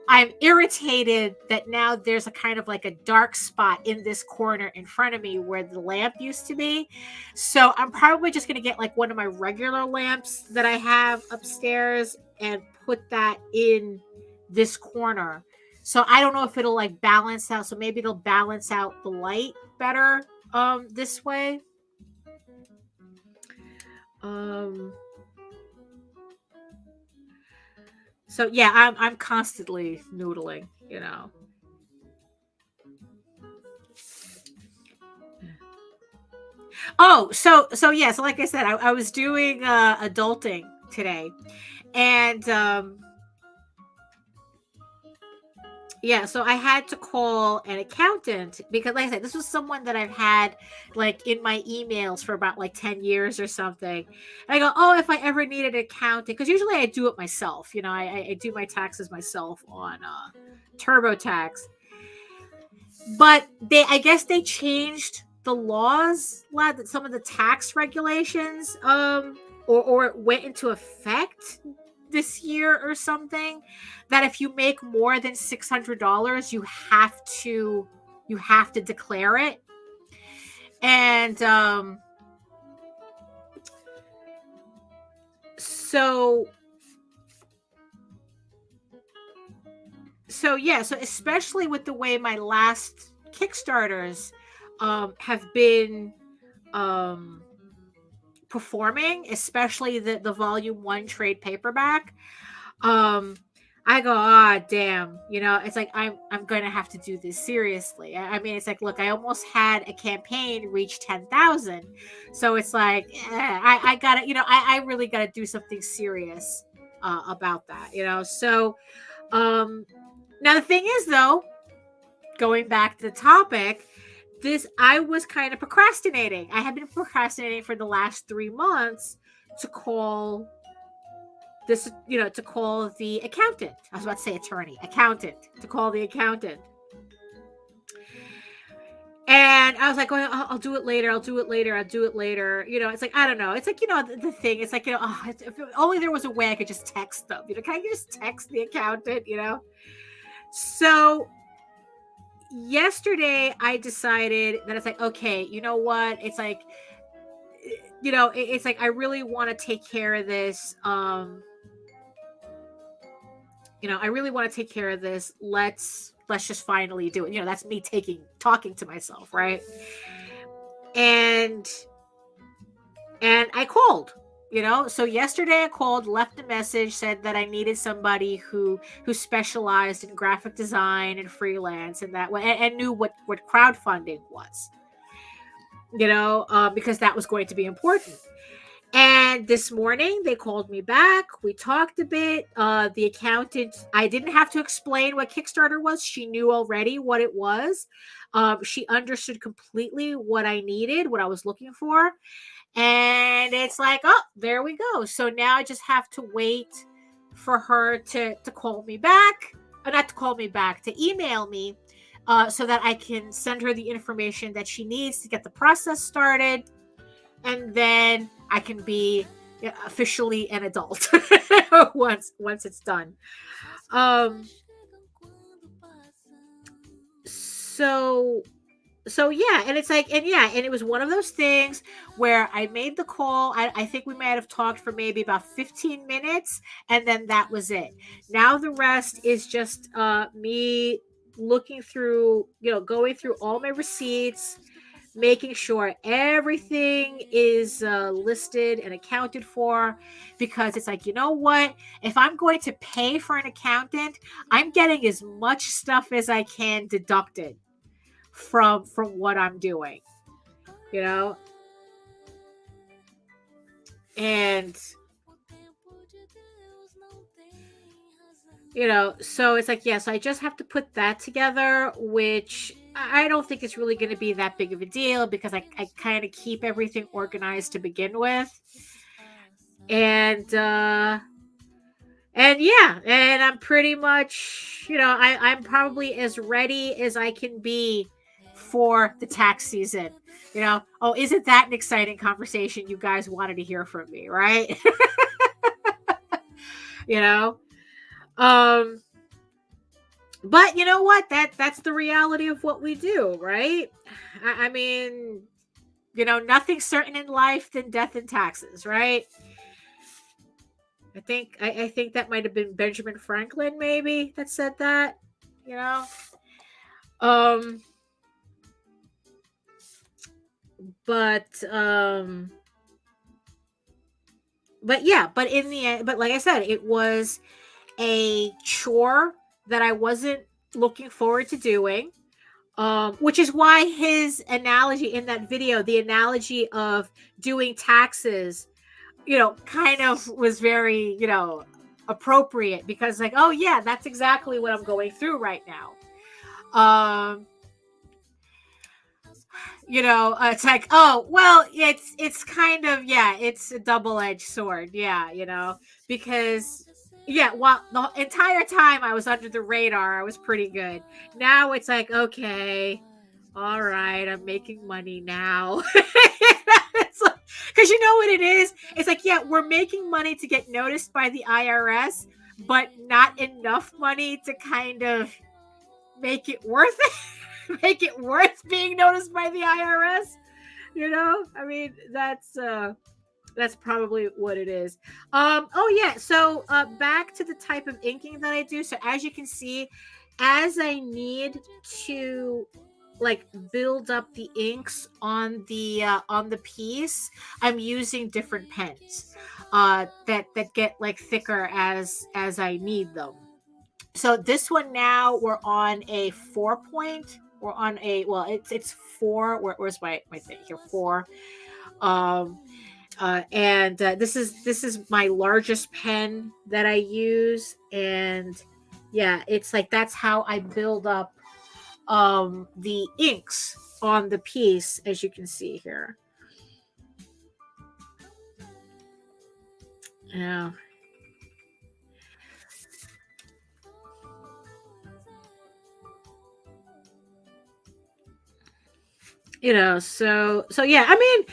I'm irritated that now there's a kind of like a dark spot in this corner in front of me where the lamp used to be. So I'm probably just going to get like one of my regular lamps that I have upstairs and put that in this corner. So I don't know if it'll like balance out. So maybe it'll balance out the light better this way. So yeah, I'm constantly noodling, Oh, so yeah, so like I said, I was doing adulting today, and yeah, so I had to call an accountant because, like I said, this was someone that I've had like in my emails for about like 10 years or something. And I go, oh, if I ever needed an accountant, because usually I do it myself. I do my taxes myself on TurboTax. But I guess they changed the laws, some of the tax regulations, or it went into effect this year or something, that if you make more than $600, you have to declare it. And so yeah, so especially with the way my last Kickstarters have been performing, especially the volume 1 trade paperback, I go, damn, it's like I'm gonna have to do this seriously. I mean, it's like, look, I almost had a campaign reach 10,000, so it's like I gotta, I really gotta do something serious about that, So now the thing is, though, going back to the topic, I was kind of procrastinating. I had been procrastinating for the last 3 months to call this, to call the accountant. I was about to say attorney, accountant, to call the accountant. And I was like, I'll do it later. It's like, I don't know. It's like, the thing, it's like, if only there was a way I could just text them, can I just text the accountant, So yesterday I decided that it's like, okay, you know what? It's like, it's like, I really want to take care of this. I really want to take care of this. Let's just finally do it. That's me talking to myself. Right. And I called, so yesterday I called, left a message, said that I needed somebody who specialized in graphic design and freelance and that way, and knew what crowdfunding was, because that was going to be important. And this morning they called me back. We talked a bit. The accountant, I didn't have to explain what Kickstarter was. She knew already what it was. She understood completely what I needed, what I was looking for. And it's like, oh, there we go. So now I just have to wait for her to call me back. Not to call me back, to email me, so that I can send her the information that she needs to get the process started. And then I can be officially an adult once it's done. So yeah, and it's like, and it was one of those things where I made the call. I think we might have talked for maybe about 15 minutes, and then that was it. Now the rest is just me looking through, going through all my receipts, making sure everything is listed and accounted for, because it's like, you know what? If I'm going to pay for an accountant, I'm getting as much stuff as I can deducted from what I'm doing, and so it's like, so I just have to put that together, which I don't think it's really going to be that big of a deal, because I kind of keep everything organized to begin with. And I'm pretty much, I'm probably as ready as I can be for the tax season. Oh, isn't that an exciting conversation you guys wanted to hear from me, right? But you know what? That's the reality of what we do, right? I mean, nothing's certain in life than death and taxes, right? I think that might have been Benjamin Franklin, maybe, that said that. But in the end, but like I said, it was a chore that I wasn't looking forward to doing, which is why his analogy in that video, the analogy of doing taxes, kind of was very, appropriate, because like, oh yeah, that's exactly what I'm going through right now. It's like, oh, well, it's kind of, it's a double-edged sword. Because while the entire time I was under the radar, I was pretty good. Now it's like, okay, all right, I'm making money now. It's like, because you know what it is? It's like, we're making money to get noticed by the IRS, but not enough money to kind of make it worth it, make it worth being noticed by the IRS. I mean, that's probably what it is. So back to the type of inking that I do. So as you can see, as I need to like build up the inks on the piece, I'm using different pens that get like thicker as I need them. So this one, now we're on a 4 point. We're on a, well, it's 4. Where's my thing here? 4. And this is my largest pen that I use, and it's like, that's how I build up the inks on the piece, as you can see here. So I mean,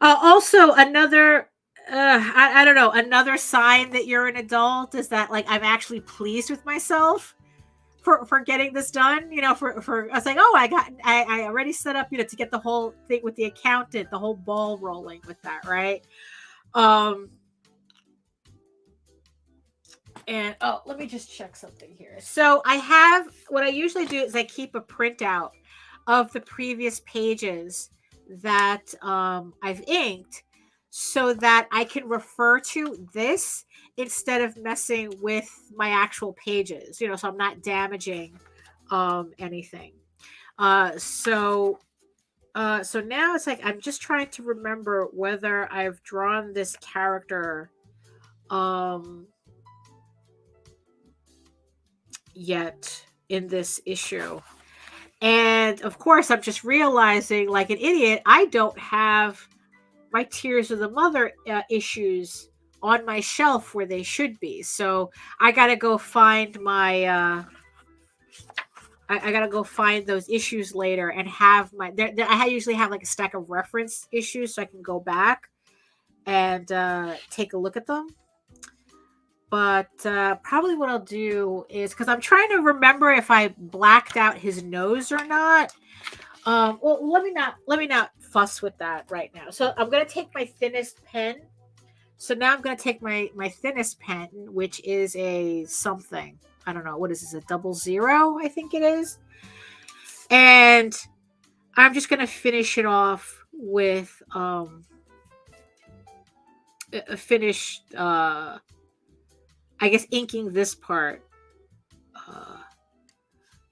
also another I don't know, another sign that you're an adult is that like I'm actually pleased with myself for getting this done. For I was like, oh, I already set up, to get the whole thing with the accountant, the whole ball rolling with that, right? And let me just check something here. So I have, what I usually do is I keep a printout of the previous pages that I've inked, so that I can refer to this instead of messing with my actual pages, so I'm not damaging anything. So So now it's like I'm just trying to remember whether I've drawn this character yet in this issue. And of course, I'm just realizing, like an idiot, I don't have my Tears of the Mother issues on my shelf where they should be. So I gotta go find my I gotta go find those issues later and have my. I usually have like a stack of reference issues, so I can go back and take a look at them. But probably what I'll do is, because I'm trying to remember if I blacked out his nose or not. Well, let me not fuss with that right now. So I'm gonna take my thinnest pen. So now I'm gonna take my thinnest pen, which is a something. I don't know, what is this, a 00, I think it is. And I'm just going to finish it off with a finished, I guess, inking this part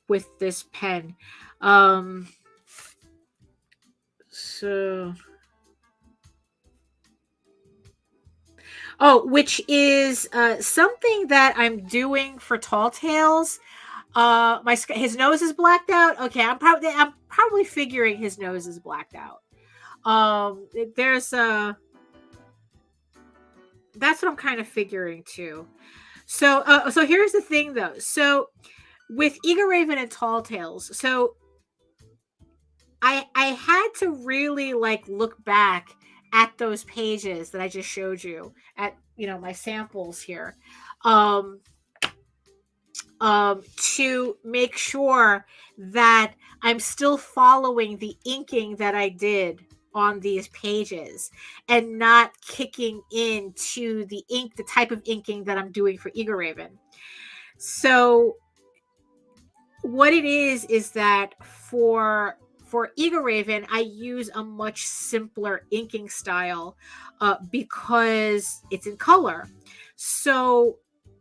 with this pen. Oh, which is something that I'm doing for Tall Tales. His nose is blacked out. Okay, I'm probably figuring his nose is blacked out. That's what I'm kind of figuring too. So here's the thing though. So with EGORAVEN and Tall Tales, so I had to really like look back at those pages that I just showed you at, my samples here, to make sure that I'm still following the inking that I did on these pages and not kicking into the type of inking that I'm doing for EGORAVEN. So what it is that for EGORAVEN, I use a much simpler inking style because it's in color. So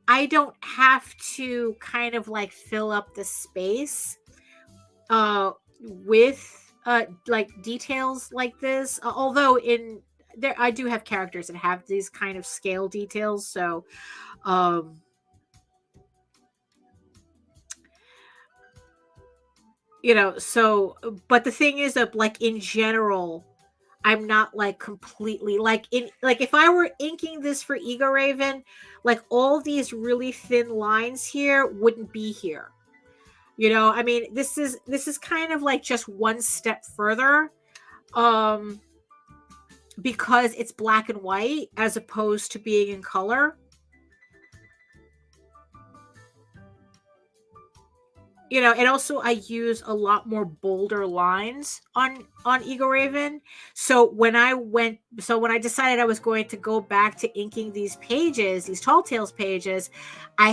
I don't have to kind of like fill up the space with like details like this. Although I do have characters that have these kind of scale details. So but the thing is that like in general, I'm not like completely like if I were inking this for EGORAVEN, like all these really thin lines here wouldn't be here. I mean, this is kind of like just one step further, because it's black and white as opposed to being in color. And also I use a lot more bolder lines on EGORAVEN. So when I decided I was going to go back to inking these pages, these Tall Tales pages, I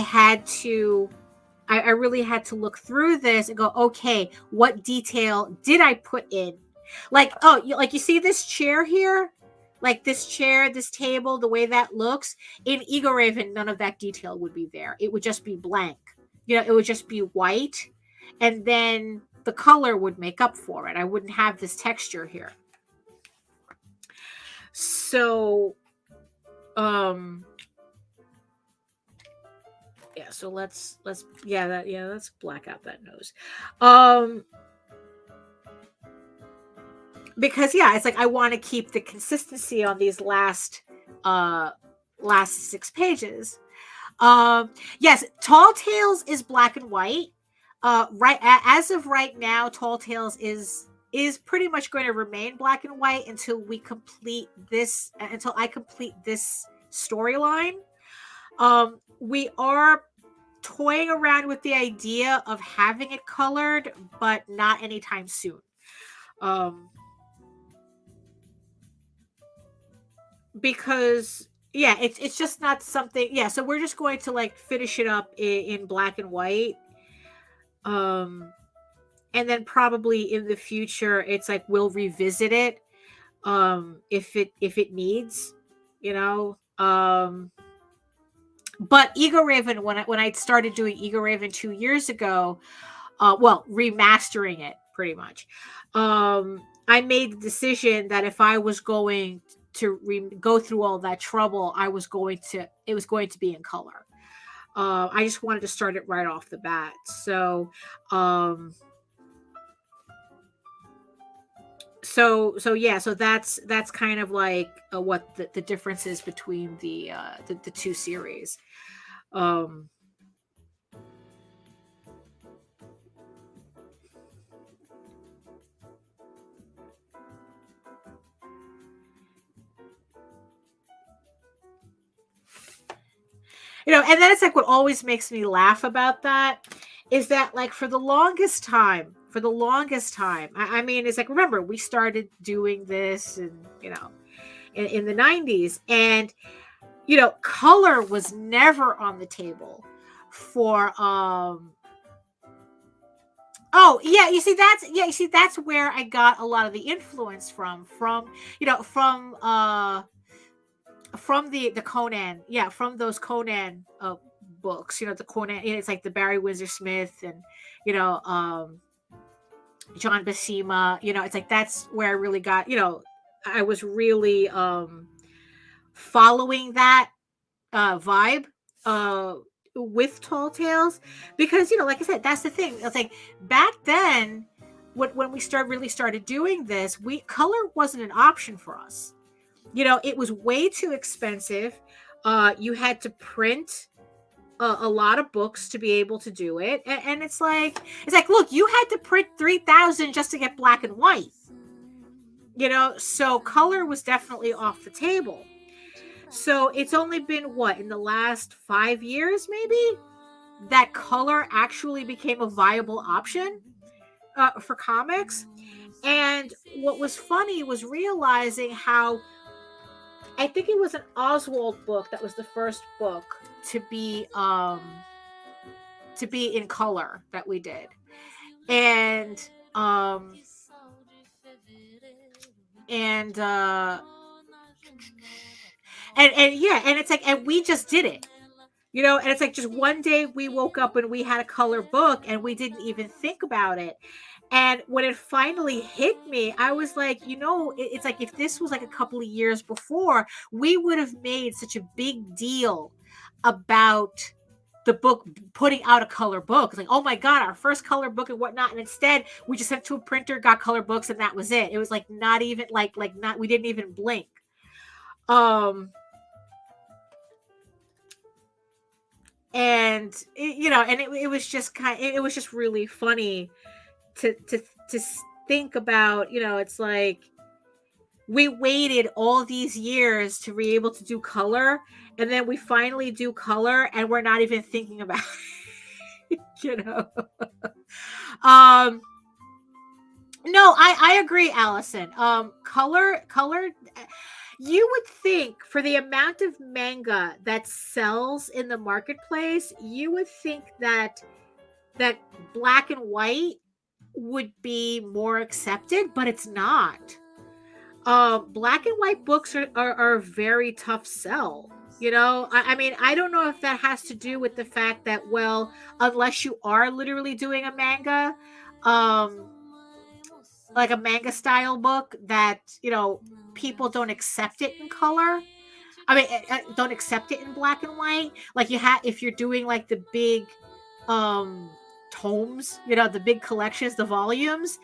really had to look through this and go, okay, what detail did I put in? Like, you see this chair here? Like this chair, this table, the way that looks, in EGORAVEN, none of that detail would be there. It would just be blank. It would just be white, and then the color would make up for it. I wouldn't have this texture here. So, yeah. So let's black out that nose. Because it's like I want to keep the consistency on these last 6 pages. Yes, Tall Tales is black and white. Right as of right now, Tall Tales is pretty much going to remain black and white until I complete this storyline. We are toying around with the idea of having it colored, but not anytime soon. Because it's just not something. Yeah, so we're just going to like finish it up in black and white. And then probably in the future, it's like we'll revisit it if it needs, But EGORAVEN, when I started doing EGORAVEN 2 years ago, remastering it pretty much. I made the decision that if I was going to go through all that trouble, it was going to be in color. I just wanted to start it right off the bat. So, yeah, so that's kind of like what the difference is between the two series. And then it's like what always makes me laugh about that is that, like, for the longest time, I mean, it's like, remember, we started doing this and in the 90s, and color was never on the table for oh yeah, you see that's where I got a lot of the influence from the Conan, from those Conan books, the Conan, it's like the Barry Windsor Smith and John Buscema, it's like that's where I really got, I was really following that vibe with Tall Tales, because like I said, that's the thing. It's like back then when we started doing this, color wasn't an option for us. It was way too expensive. You had to print a lot of books to be able to do it. And it's like, look, you had to print 3,000 just to get black and white. So color was definitely off the table. So it's only been in the last 5 years, maybe, that color actually became a viable option for comics. And what was funny was realizing how, I think it was an Oswald book that was the first book to be in color that we did. And it's like, and we just did it, and it's like, just one day we woke up and we had a color book and we didn't even think about it. And when it finally hit me, I was like, it's like, if this was like a couple of years before, we would have made such a big deal about the book putting out a color book. It's like, oh my God, our first color book and whatnot. And instead we just sent to a printer, got color books, and that was it. It was like, not even we didn't even blink. And it was just it was just really funny to think about. It's like, we waited all these years to be able to do color, and then we finally do color and we're not even thinking about it. No, I agree, Allison. Color, you would think, for the amount of manga that sells in the marketplace, you would think that black and white would be more accepted, but it's not. Black and white books are a very tough sell. I mean, I don't know if that has to do with the fact that, well, unless you are literally doing a manga, like a manga style book, that people don't accept it in color. I mean, don't accept it in black and white. Like, if you're doing like the big tomes, the big collections, the volumes,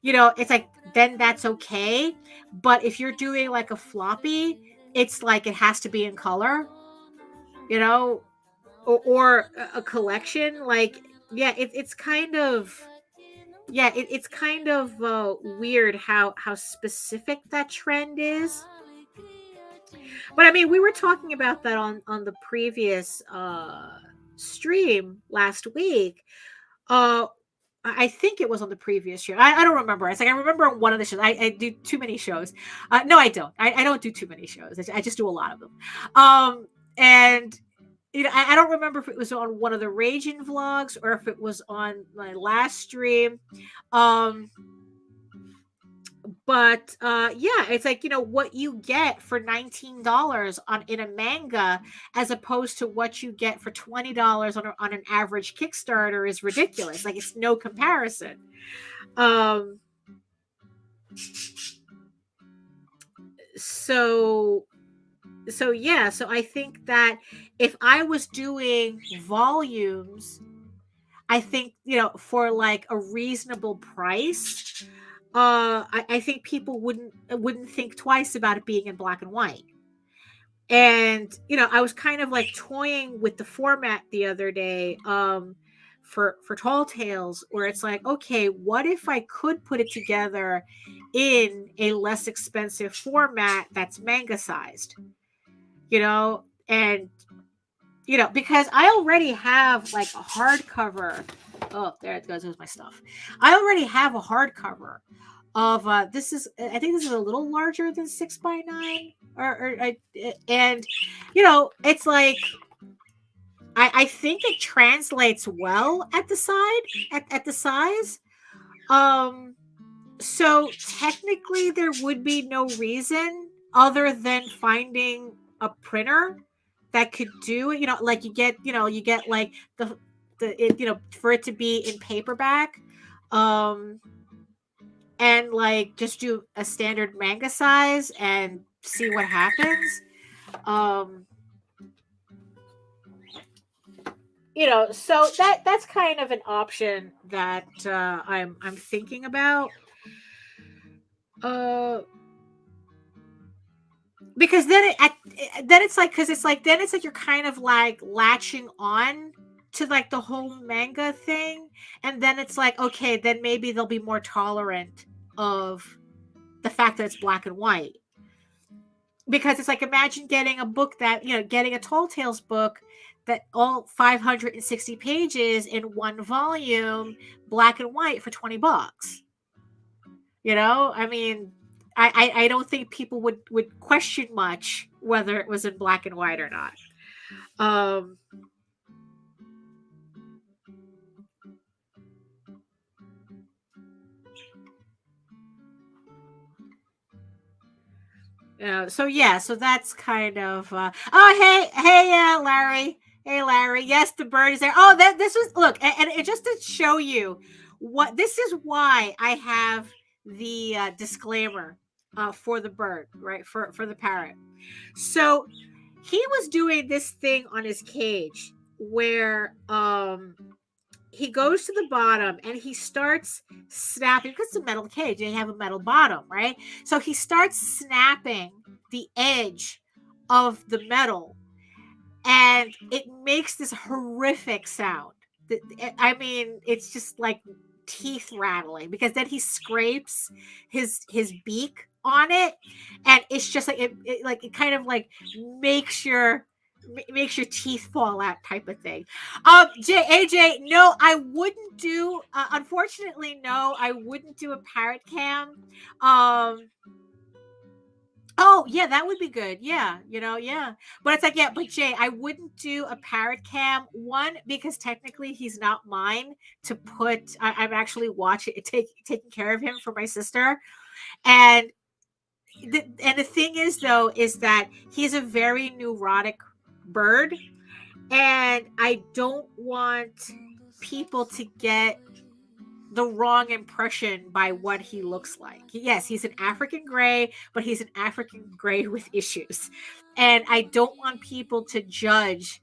it's like, then that's okay. But if you're doing like a floppy, it's like, it has to be in color, or a collection. Like, yeah, it's kind of, it's kind of weird how specific that trend is. But I mean, we were talking about that on the previous stream last week. I think it was on the previous show. I don't remember. It's like, I remember on one of the shows. I do too many shows. No, I don't. I don't do too many shows. I just do a lot of them. And I don't remember if it was on one of the Raging vlogs or if it was on my last stream. But it's like, what you get for $19 in a manga, as opposed to what you get for $20 on an average Kickstarter, is ridiculous. Like, it's no comparison. so yeah, so I think that if I was doing volumes, I think, for like a reasonable price, I think people wouldn't think twice about it being in black and white. And I was kind of like toying with the format the other day, for Tall Tales, where it's like, okay, what if I could put it together in a less expensive format that's manga sized, and because I already have like a hardcover. Oh, there it goes. There's my stuff. I already have a hardcover of this is, I think this is a little larger than 6x9, and it's like, I think it translates well at the side, at the size. So technically there would be no reason other than finding a printer that could do it, like you get like for it to be in paperback, and like just do a standard manga size and see what happens. So that's kind of an option that I'm thinking about. Because then it's like, then it's like you're kind of like latching on to like the whole manga thing, and then it's like, okay, then maybe they'll be more tolerant of the fact that it's black and white. Because it's like, imagine getting a book that, getting a Tall Tales book that all 560 pages in one volume, black and white, for $20. I mean, I don't think people would question much whether it was in black and white or not. So that's kind of hey Larry. Hey Larry. Yes, the bird is there. Oh, this was, look, and it just to show you what this is, why I have the disclaimer for the bird, right? For the parrot. So he was doing this thing on his cage where he goes to the bottom and he starts snapping, because it's a metal cage and you have a metal bottom, right? So he starts snapping the edge of the metal, and it makes this horrific sound. I mean, it's just like teeth rattling, because then he scrapes his beak on it, and it's just like it kind of like makes your teeth fall out, type of thing. AJ, no, I wouldn't do, unfortunately, no, I wouldn't do a parrot cam. Oh yeah, that would be good. Yeah, yeah. But it's like, yeah, but Jay, I wouldn't do a parrot cam. One, because technically he's not mine to put. I'm actually taking care of him for my sister, and the thing is, though, is that he's a very neurotic bird, and I don't want people to get the wrong impression by what he looks like. Yes, he's an African gray, but he's an African gray with issues, and I don't want people to judge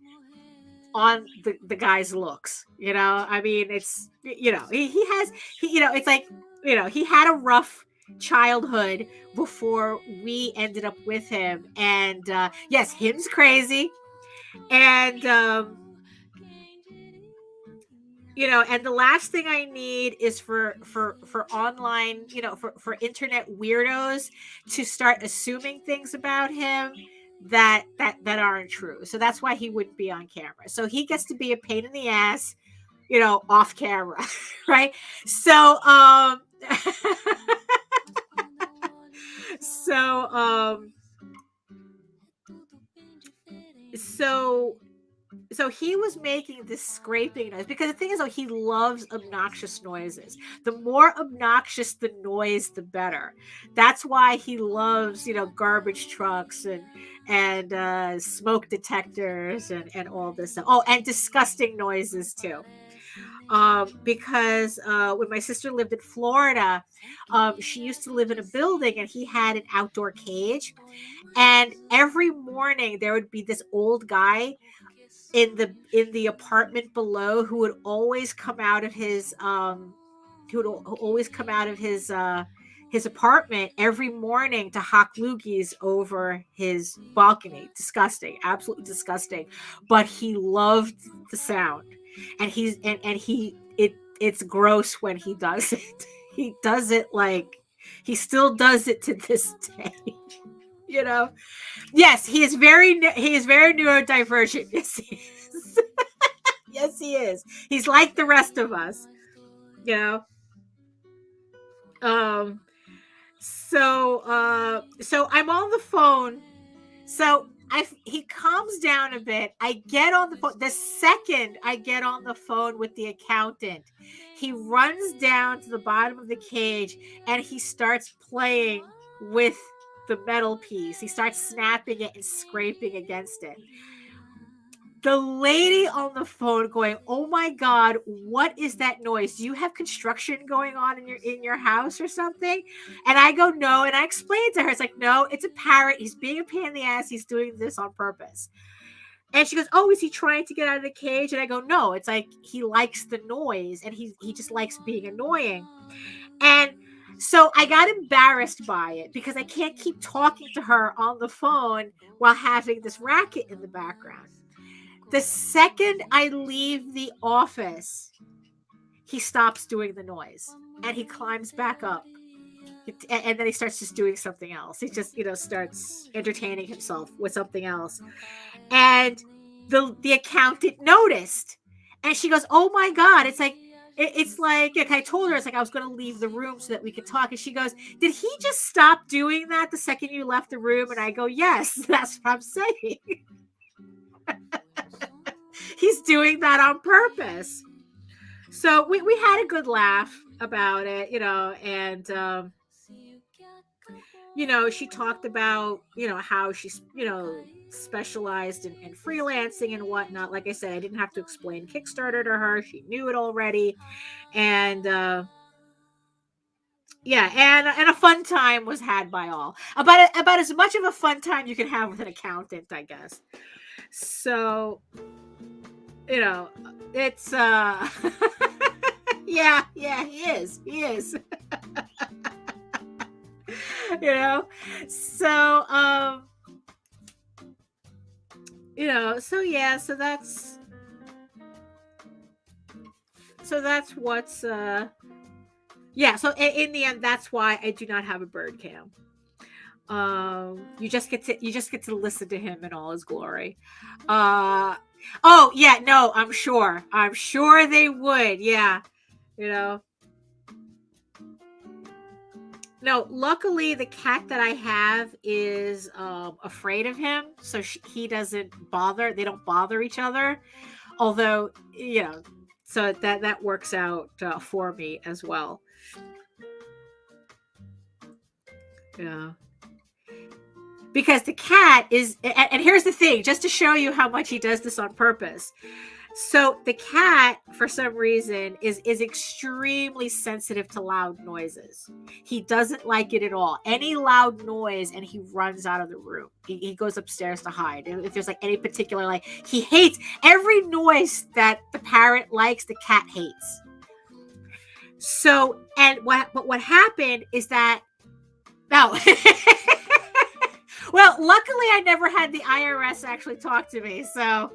on the guy's looks. I mean, it's he has it's like, he had a rough childhood before we ended up with him, and yes, him's crazy, and and the last thing I need is for online, for internet weirdos to start assuming things about him that aren't true. So that's why he wouldn't be on camera. So he gets to be a pain in the ass, off camera, right? So so he was making this scraping noise, because the thing is, though, he loves obnoxious noises. The more obnoxious the noise, the better. That's why he loves, garbage trucks and smoke detectors and all this stuff. Oh, and disgusting noises too. because when my sister lived in Florida, she used to live in a building and he had an outdoor cage. And every morning there would be this old guy in the apartment below who would always come out of his his apartment every morning to hawk loogies over his balcony. Disgusting, absolutely disgusting. But he loved the sound, and it's gross when he does it. He does it like he still does it to this day. You know, yes, he is very neurodivergent. Yes, he is. Yes, he is. He's like the rest of us. You know. So I'm on the phone. So he calms down a bit. I get on the phone. The second I get on the phone with the accountant, he runs down to the bottom of the cage and he starts playing with the metal piece. He starts snapping it and scraping against it. The lady on the phone going, "Oh my God, what is that noise? Do you have construction going on in your house or something?" And I go, "No." And I explained to her, it's like, "No, it's a parrot. He's being a pain in the ass. He's doing this on purpose." And she goes, "Oh, is he trying to get out of the cage?" And I go, "No, it's like he likes the noise and he just likes being annoying." And so I got embarrassed by it because I can't keep talking to her on the phone while having this racket in the background. The second I leave the office, he stops doing the noise and he climbs back up. And then he starts just doing something else. He just, starts entertaining himself with something else. And the accountant noticed. And she goes, "Oh my God." It's like I told her, it's like I was going to leave the room so that we could talk. And she goes, "Did he just stop doing that the second you left the room?" And I go, "Yes, that's what I'm saying." He's doing that on purpose. So we had a good laugh about it, and she talked about, how she's, specialized in freelancing and whatnot. Like I said, I didn't have to explain Kickstarter to her. She knew it already. And and a fun time was had by all. About as much of a fun time you can have with an accountant, I guess. So it's yeah, he is so so that's what's so in the end, that's why I do not have a bird cam. You just get to listen to him in all his glory. Oh yeah, no, I'm sure they would. Yeah, No, luckily the cat that I have is afraid of him, so he doesn't bother. They don't bother each other. Although, so that works out for me as well. Yeah. Because the cat is, and here's the thing, just to show you how much he does this on purpose. So the cat, for some reason, is extremely sensitive to loud noises. He doesn't like it at all. Any loud noise, and he runs out of the room. He goes upstairs to hide. If there's like any particular, he hates every noise that the parrot likes, the cat hates. So, and what happened is that, no. Well, luckily I never had the IRS actually talk to me. So,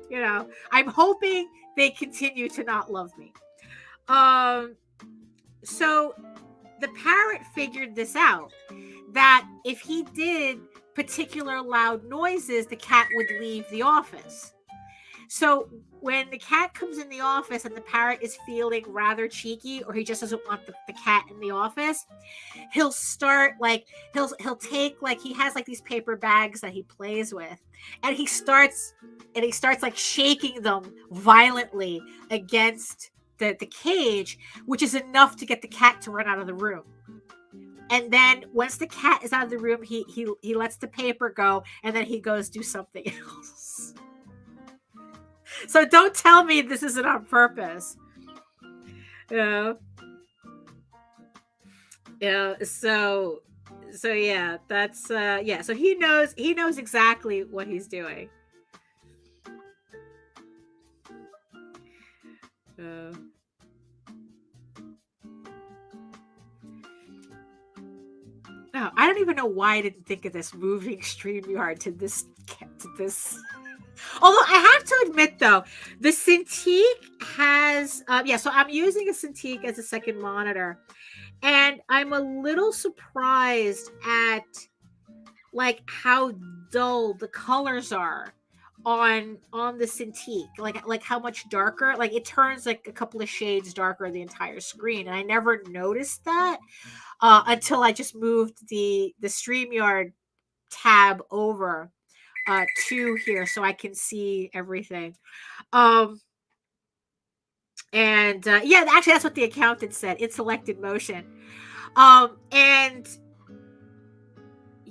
I'm hoping they continue to not love me. So the parrot figured this out, that if he did particular loud noises, the cat would leave the office. So when the cat comes in the office and the parrot is feeling rather cheeky, or he just doesn't want the cat in the office, he'll start he'll take he has these paper bags that he plays with, and he starts shaking them violently against the cage, which is enough to get the cat to run out of the room. And then once the cat is out of the room, he lets the paper go, and then he goes do something else. So don't tell me this isn't on purpose. You know, so yeah, that's yeah. So he knows exactly what he's doing. Uh, no, I don't even know why I didn't think of this moving Streamyard to this. Although I have to admit though, the Cintiq has yeah. So I'm using a Cintiq as a second monitor, and I'm a little surprised at like how dull the colors are on the Cintiq, like how much darker, like it turns like a couple of shades darker the entire screen, and I never noticed that until I just moved the StreamYard tab over to here so I can see everything. um and yeah, actually that's what the accountant said, it selected motion. And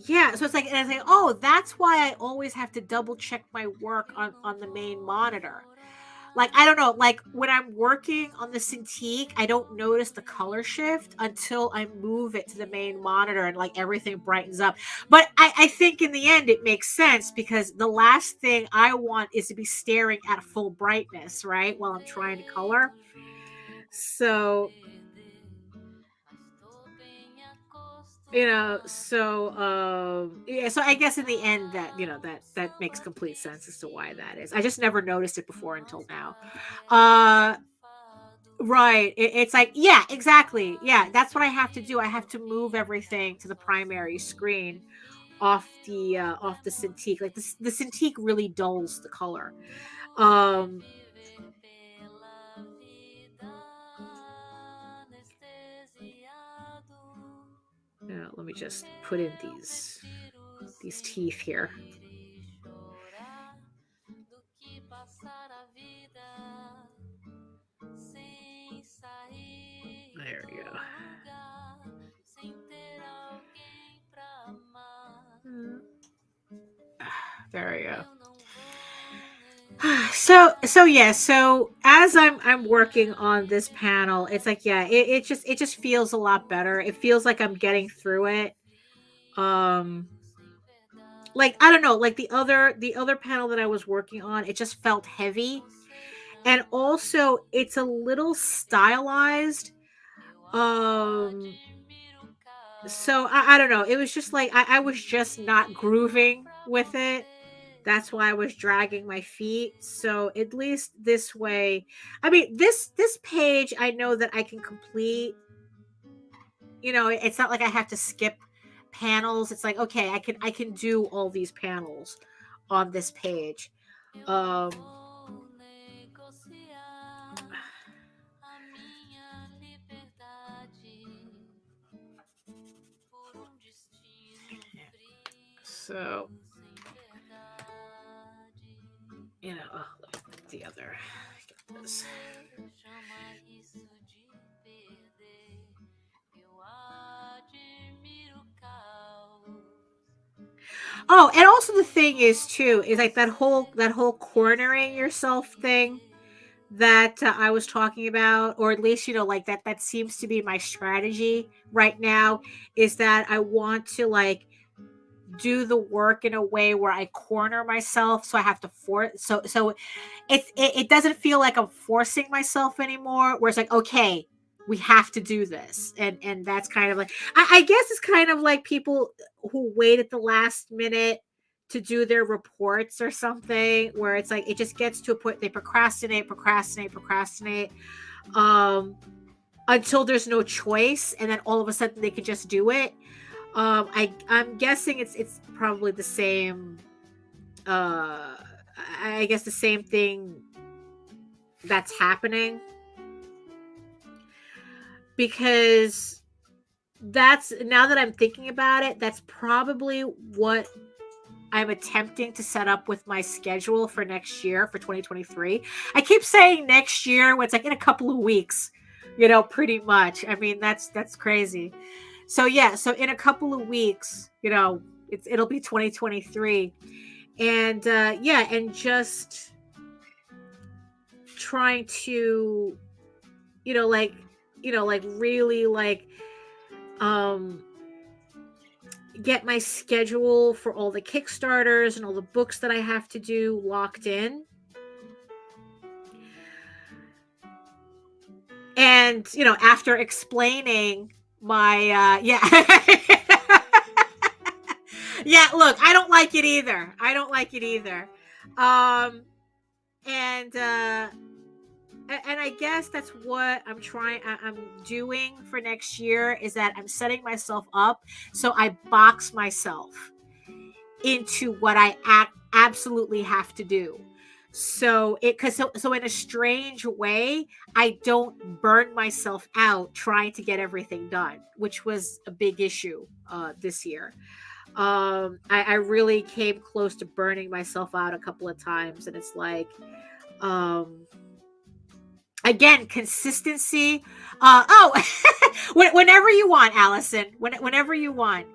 yeah, so it's like, and I say, oh, that's why I always have to double check my work on the main monitor. Like, I don't know, like when I'm working on the Cintiq, I don't notice the color shift until I move it to the main monitor and like everything brightens up. But I think in the end it makes sense because the last thing I want is to be staring at full brightness, right? While I'm trying to color. So yeah, so I guess in the end that that makes complete sense as to why that is. I just never noticed it before until now. uh right, it's like, yeah, exactly, yeah, that's what I have to do. I have to move everything to the primary screen off the Cintiq. Like the Cintiq really dulls the color. um Let me just put in these teeth here. There we go. There we go. So yeah, so as I'm working on this panel, it's like, yeah, it just feels a lot better. It feels like I'm getting through it. um like, I don't know, like the other panel that I was working on, it just felt heavy, and also it's a little stylized. um so I don't know, it was just like I was just not grooving with it. That's why I was dragging my feet. So at least this way, I mean, this page I know that I can complete. It's not like I have to skip panels. It's like, okay, I can do all these panels on this page. Um so let me put the other, get this. Oh, and also the thing is too, is like that whole cornering yourself thing that I was talking about, or at least like that seems to be my strategy right now, is that I want to like do the work in a way where I corner myself, so I have to force, so it doesn't feel like I'm forcing myself anymore, where it's like, okay, we have to do this. And that's kind of like, I guess it's kind of like people who wait at the last minute to do their reports or something, where it's like it just gets to a point they procrastinate um until there's no choice, and then all of a sudden they can just do it. I'm guessing it's probably the same. I guess the same thing that's happening, because that's, now that I'm thinking about it, that's probably what I'm attempting to set up with my schedule for next year, for 2023. I keep saying next year when it's like in a couple of weeks, pretty much. I mean, that's crazy. So yeah, so in a couple of weeks, it'll be 2023. And yeah, and just trying to, like like really like get my schedule for all the Kickstarters and all the books that I have to do locked in. And, after explaining my, yeah. Yeah, look, I don't like it either. And I guess that's what I'm doing for next year, is that I'm setting myself up so I box myself into what I absolutely have to do. So in a strange way, I don't burn myself out trying to get everything done, which was a big issue this year. I really came close to burning myself out a couple of times, and it's like, again, consistency. Whenever you want, Allison. Whenever you want.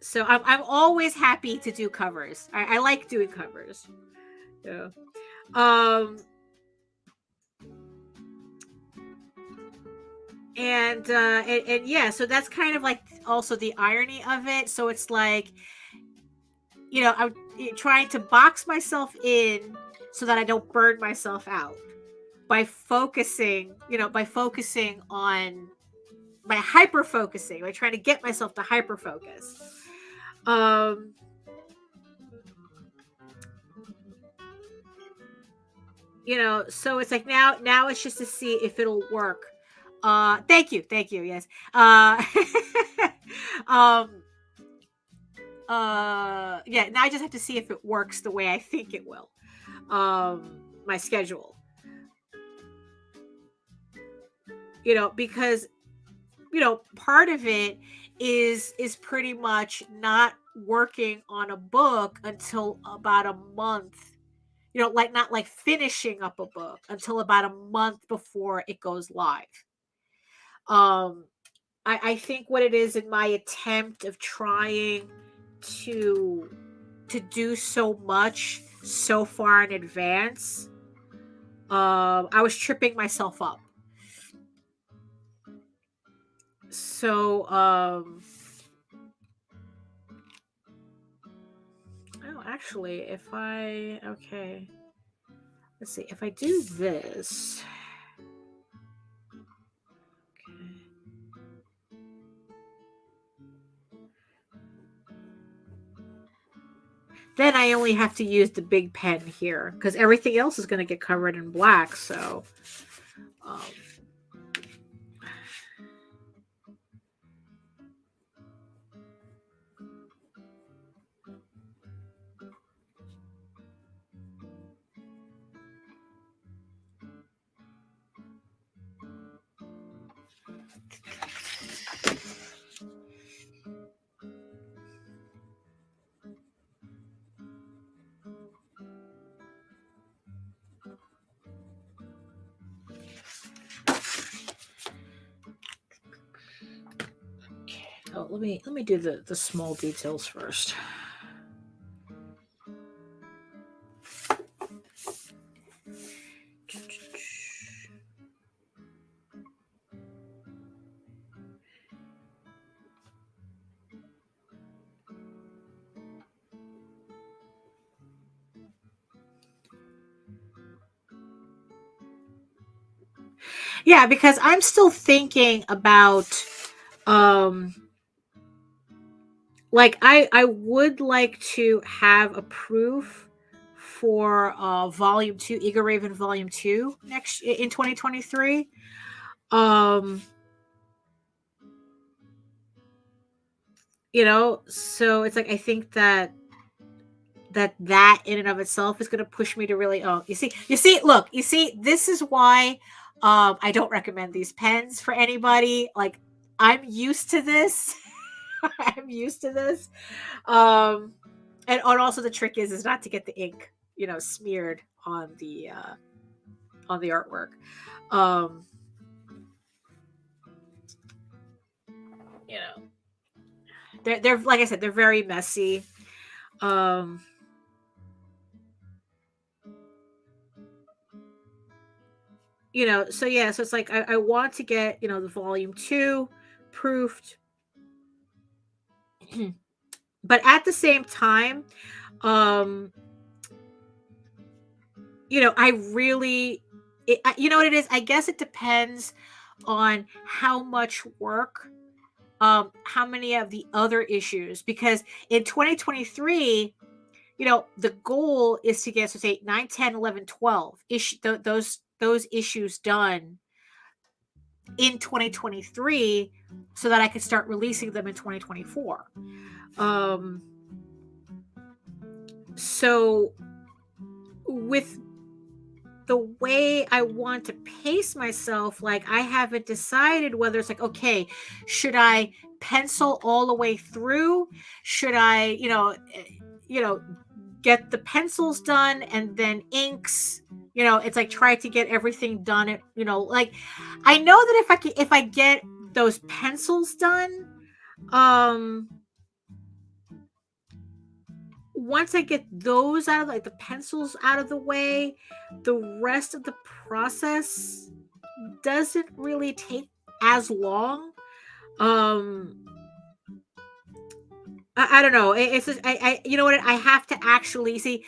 So I'm always happy to do covers. I like doing covers. Yeah. And yeah, so that's kind of like also the irony of it. So it's like, I'm trying to box myself in so that I don't burn myself out by focusing on, by hyper focusing, by trying to get myself to hyper focus. So it's like now it's just to see if it'll work. Thank you. Yes. Yeah, now I just have to see if it works the way I think it will. My schedule. Because part of it is pretty much not working on a book until about a month. Not like finishing up a book until about a month before it goes live. I think what it is, in my attempt of trying to do so much so far in advance, I was tripping myself up. So, actually, let's see, if I do this, okay. Then I only have to use the big pen here, because everything else is going to get covered in black. So, let me do the small details first. Yeah, because I'm still thinking about, like I would like to have a proof for volume 2, Ego Raven volume 2 next in 2023. So it's like, I think that in and of itself is going to push me to really, you see, this is why I don't recommend these pens for anybody. Like, I'm used to this. And also the trick is not to get the ink, smeared on the artwork. They're like I said, they're very messy. you know, so yeah, so it's like I want to get, you know, the volume 2 proofed. But at the same time, um, you know, I really, you know what it is? I guess it depends on how much work, how many of the other issues, because in 2023, you know, the goal is to get, so say 9, 10, 11, 12 those issues done in 2023 so that I could start releasing them in 2024. So with the way I want to pace myself, like I haven't decided whether it's like, okay, should I pencil all the way through? Should I, you know, get the pencils done and then inks? You know, it's like try to get everything done. You know, like I know that if I get those pencils done, once I get those out of, like, the pencils out of the way, the rest of the process doesn't really take as long. I don't know. It's just, you know what? I have to actually see.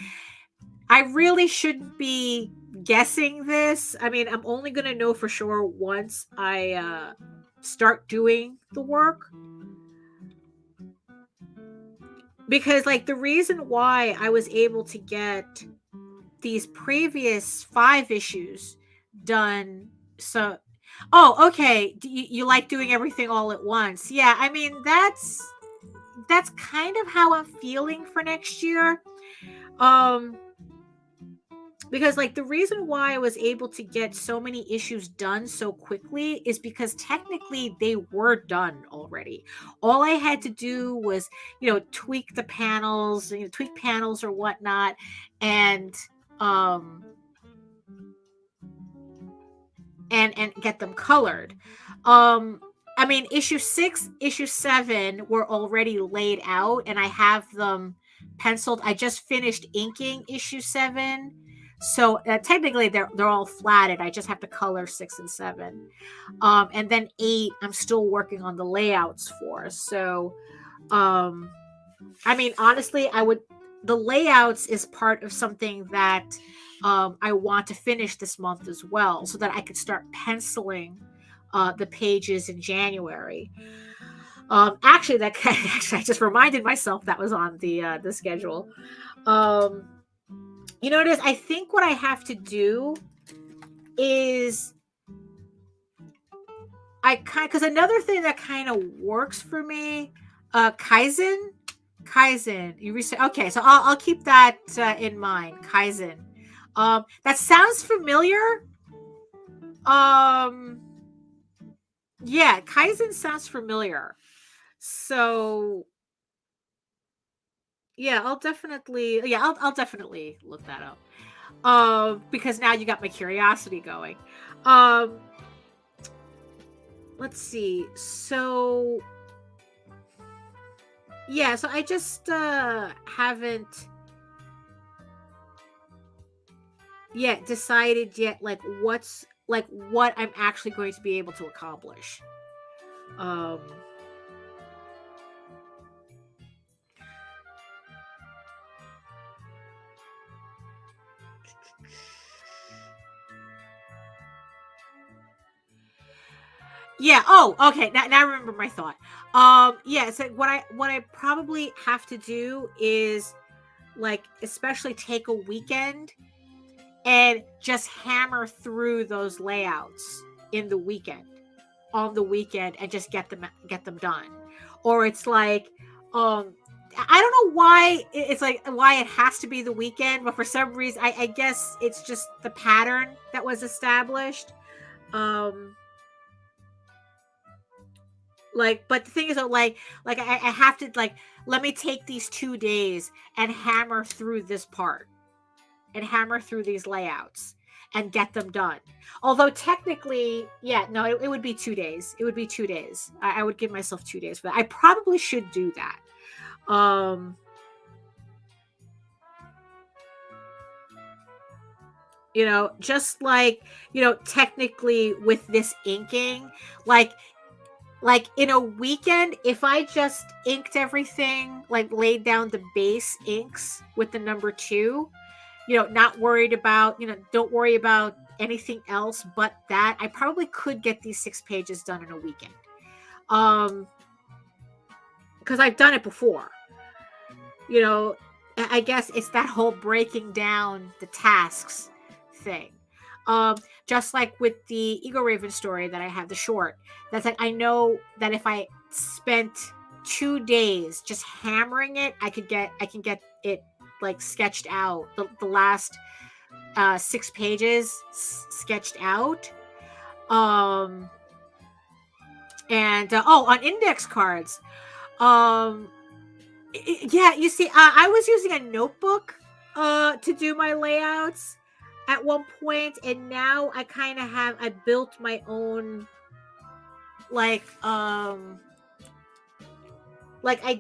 I really shouldn't be guessing this. I mean, I'm only gonna know for sure once I start doing the work. Because, like, the reason why I was able to get these previous 5 issues done, so okay, you like doing everything all at once. Yeah, I mean, that's kind of how I'm feeling for next year. Because, like, the reason why I was able to get so many issues done so quickly is because technically they were done already. All I had to do was, you know, tweak the panels, you know, tweak panels or whatnot, and and get them colored. I mean, issue 6, issue 7 were already laid out, and I have them penciled. I just finished inking issue 7, so technically they're all flatted. I just have to color 6 and 7, and then 8 I'm still working on the layouts for. So, I mean, honestly, the layouts is part of something that I want to finish this month as well, so that I could start penciling the pages in January. Actually, actually, I just reminded myself that was on the schedule. You know what it is? I think what I have to do is because another thing that kind of works for me, Kaizen. You research. Okay, so I'll keep that in mind. Kaizen. That sounds familiar. Yeah, Kaizen sounds familiar. So yeah, I'll definitely look that up. Because now you got my curiosity going. Let's see. So yeah, so I just haven't yet decided yet, like, what I'm actually going to be able to accomplish. Yeah. Oh, okay. Now I remember my thought. Yeah. So what I probably have to do is, like, especially take a weekend and just hammer through those layouts on the weekend, and just get them done. Or it's like, I don't know why it's like why it has to be the weekend, but for some reason, I guess it's just the pattern that was established. Like, but the thing is, I have to, like, let me take these 2 days and hammer through this part and hammer through these layouts and get them done. Although technically, yeah, no, it would be 2 days. It would be 2 days. I would give myself 2 days for that. I probably should do that. You know, just like, you know, technically with this inking, like in a weekend, if I just inked everything, like laid down the base inks with the number 2, you know, not worried about, you know, don't worry about anything else but that, I probably could get these 6 pages done in a weekend. Because I've done it before. You know, I guess it's that whole breaking down the tasks thing. Just like with the Eagle Raven story that I have, the short, that's like, I know that if I spent 2 days just hammering it, I can get it like sketched out, the last 6 pages sketched out. And on index cards, yeah, you see, I was using a notebook to do my layouts at one point, and now I kind of have, I built my own, like I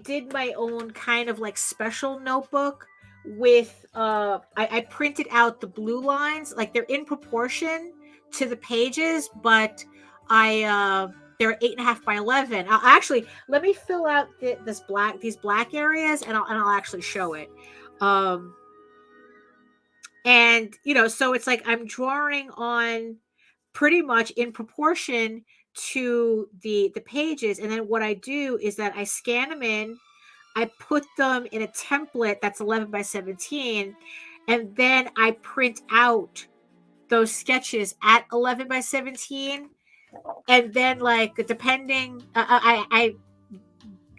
did my own kind of like special notebook with I printed out the blue lines, like they're in proportion to the pages, but they're 8.5 by 11. Actually, let me fill out these black areas, and I'll actually show it. And you know, so it's like I'm drawing on pretty much in proportion to the pages, and then what I do is that I scan them in, I put them in a template that's 11 by 17, and then I print out those sketches at 11 by 17, and then like depending, I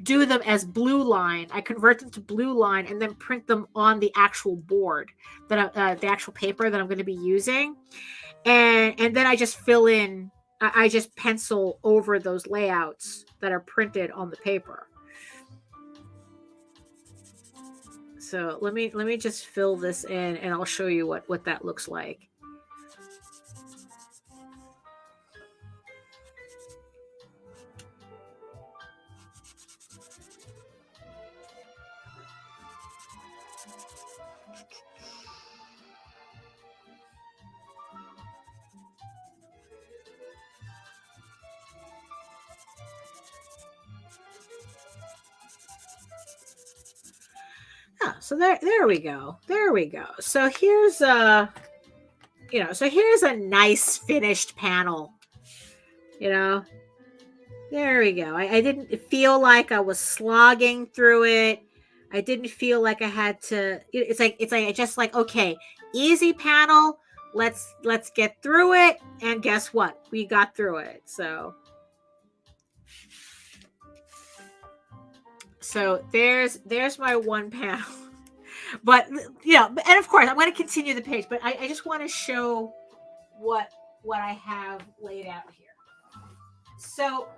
do them as blue line. I convert them to blue line and then print them on the actual board that the actual paper that I'm going to be using, and then I just fill in. I just pencil over those layouts that are printed on the paper. So let me just fill this in, and I'll show you what that looks like. So there we go. There we go. So here's here's a nice finished panel. You know, there we go. I didn't feel like I was slogging through it. I didn't feel like I had to. It's like I just like, okay, easy panel. Let's get through it. And guess what? We got through it. So there's my one panel. But you know, and of course I'm going to continue the page, but I just want to show what I have laid out here. So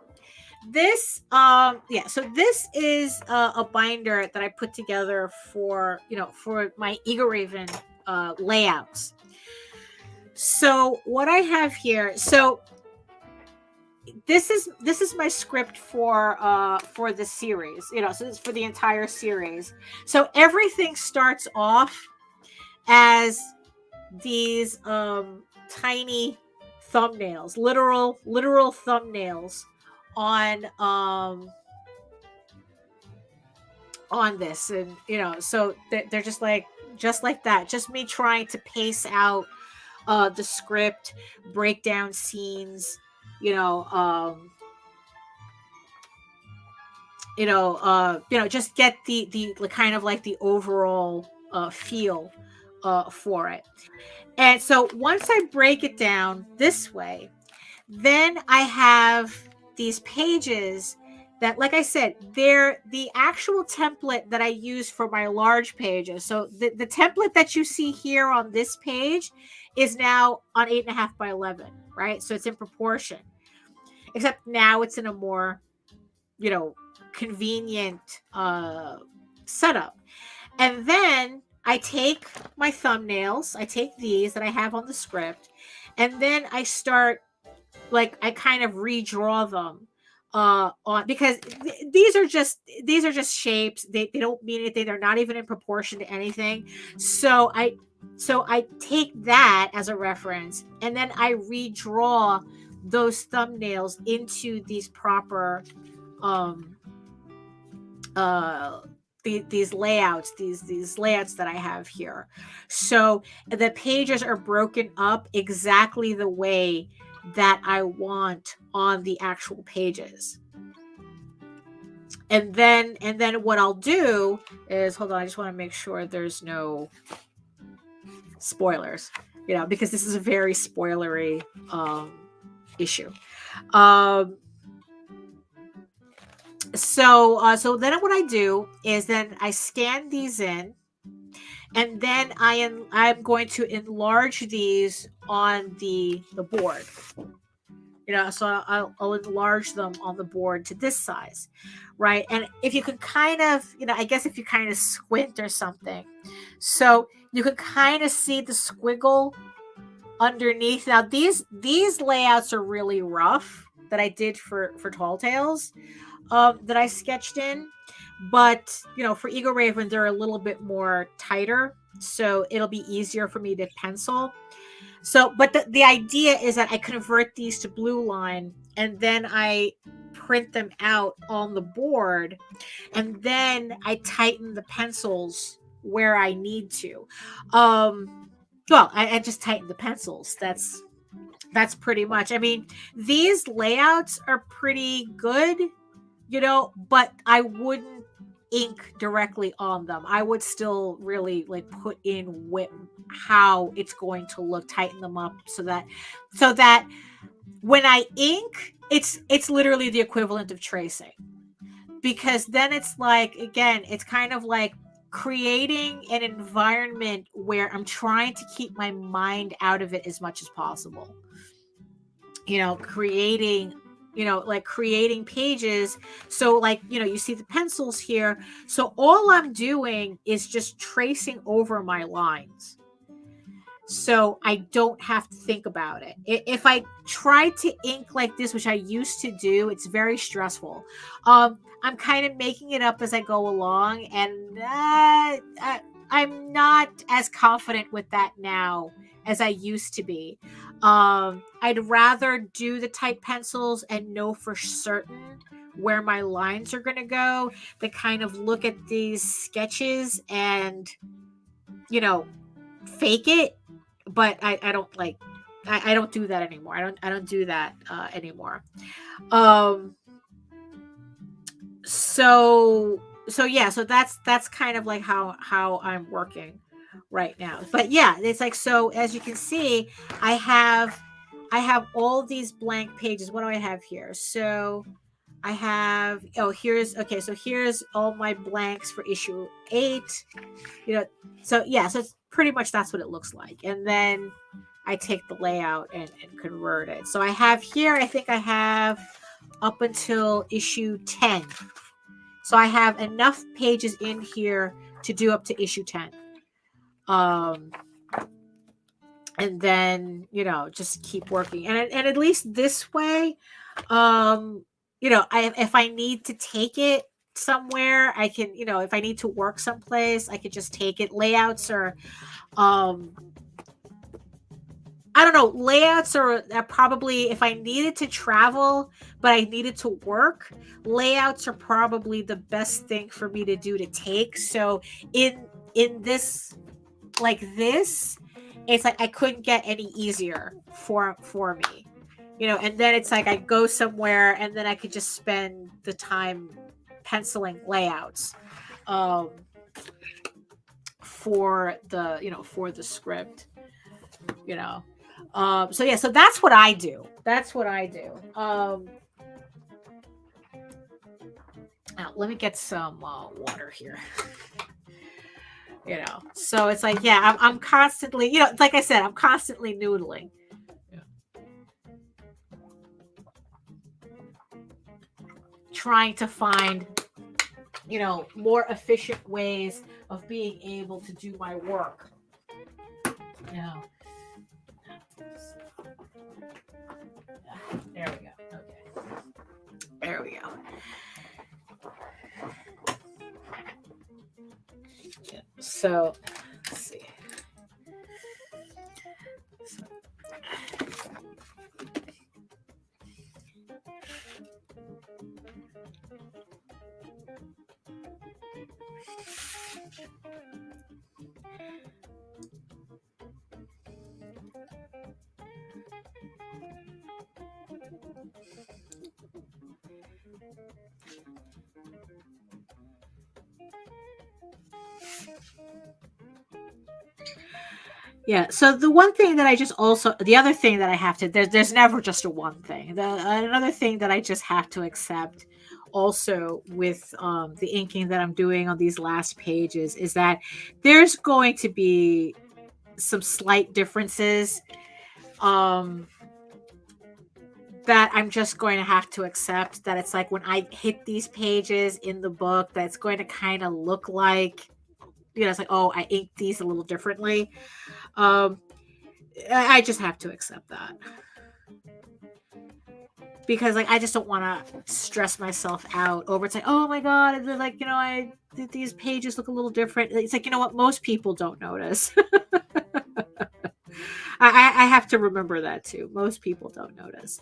this so this is a binder that I put together for my Eagle Raven layouts. So what I have here, so this is my script for the series, so it's for the entire series. So everything starts off as these tiny thumbnails, literal thumbnails on this, and so they're just like that, just me trying to pace out the script, break down scenes, just get the kind of like the overall feel for it. And so once I break it down this way, then I have these pages that, like I said, they're the actual template that I use for my large pages. So the template that you see here on this page is now on 8.5 by 11, right? So it's in proportion, except now it's in a more, convenient setup. And then I take my thumbnails, I take these that I have on the script, and then I start, I kind of redraw them on, because these are just shapes. They don't mean anything. They're not even in proportion to anything. So I So I take that as a reference, and then I redraw those thumbnails into these proper these layouts, these layouts that I have here. So the pages are broken up exactly the way that I want on the actual pages. And then what I'll do is, hold on, I just want to make sure there's no spoilers, because this is a very spoilery issue. So then what I do is then I scan these in, and then I'm going to enlarge these on the board. So I'll enlarge them on the board to this size, right? And if you could kind of, I guess if you kind of squint or something, so you could kind of see the squiggle underneath. Now these layouts are really rough that I did for Tall Tales, that I sketched in, but for Ego Raven they're a little bit more tighter, so it'll be easier for me to pencil. So, but the idea is that I convert these to blue line, and then I print them out on the board, and then I tighten the pencils where I need to. Well, I just tighten the pencils. That's pretty much. I mean, these layouts are pretty good, but I wouldn't ink directly on them. I would still really put in how it's going to look, tighten them up so that when I ink, it's literally the equivalent of tracing, because then it's it's kind of like creating an environment where I'm trying to keep my mind out of it as much as possible. Creating pages. So you see the pencils here. So all I'm doing is just tracing over my lines, so I don't have to think about it. If I try to ink like this, which I used to do, it's very stressful. I'm kind of making it up as I go along, and I'm not as confident with that now as I used to be. I'd rather do the tight pencils and know for certain where my lines are going to go than kind of look at these sketches and, fake it. But I don't I don't do that anymore. I don't do that anymore. So yeah, so that's kind of how I'm working right now. But yeah, it's so as you can see, I have all these blank pages. What do I have here? So I have, here's all my blanks for issue 8. So yeah, so it's pretty much that's what it looks like. And then I take the layout and convert it. So I have here, I think I have up until issue 10. So I have enough pages in here to do up to issue 10. And then, just keep working. And at least this way, if I need to take it somewhere, I can, if I need to work someplace, I could just take it. Layouts are, I don't know, layouts are probably, if I needed to travel, but I needed to work, layouts are probably the best thing for me to do to take. So in this, this, it's I couldn't get any easier for me, and then it's I go somewhere and then I could just spend the time penciling layouts for the script, so yeah, so that's what I do. Now, let me get some water here. So it's yeah, I'm constantly, like I said, I'm constantly noodling. Trying to find, more efficient ways of being able to do my work. There we go. Okay. There we go. So let's see. Yeah. So the one thing that I just also, the other thing that I have to, there's never just a one thing. Another thing that I just have to accept also with the inking that I'm doing on these last pages is that there's going to be some slight differences that I'm just going to have to accept, that it's like when I hit these pages in the book, that's going to kind of look like, it's like, oh, I inked these a little differently. I just have to accept that, because like I just don't want to stress myself out over it's like, oh my god, like, these pages look a little different. It's like, you know what, most people don't notice. I have to remember that too. Most people don't notice.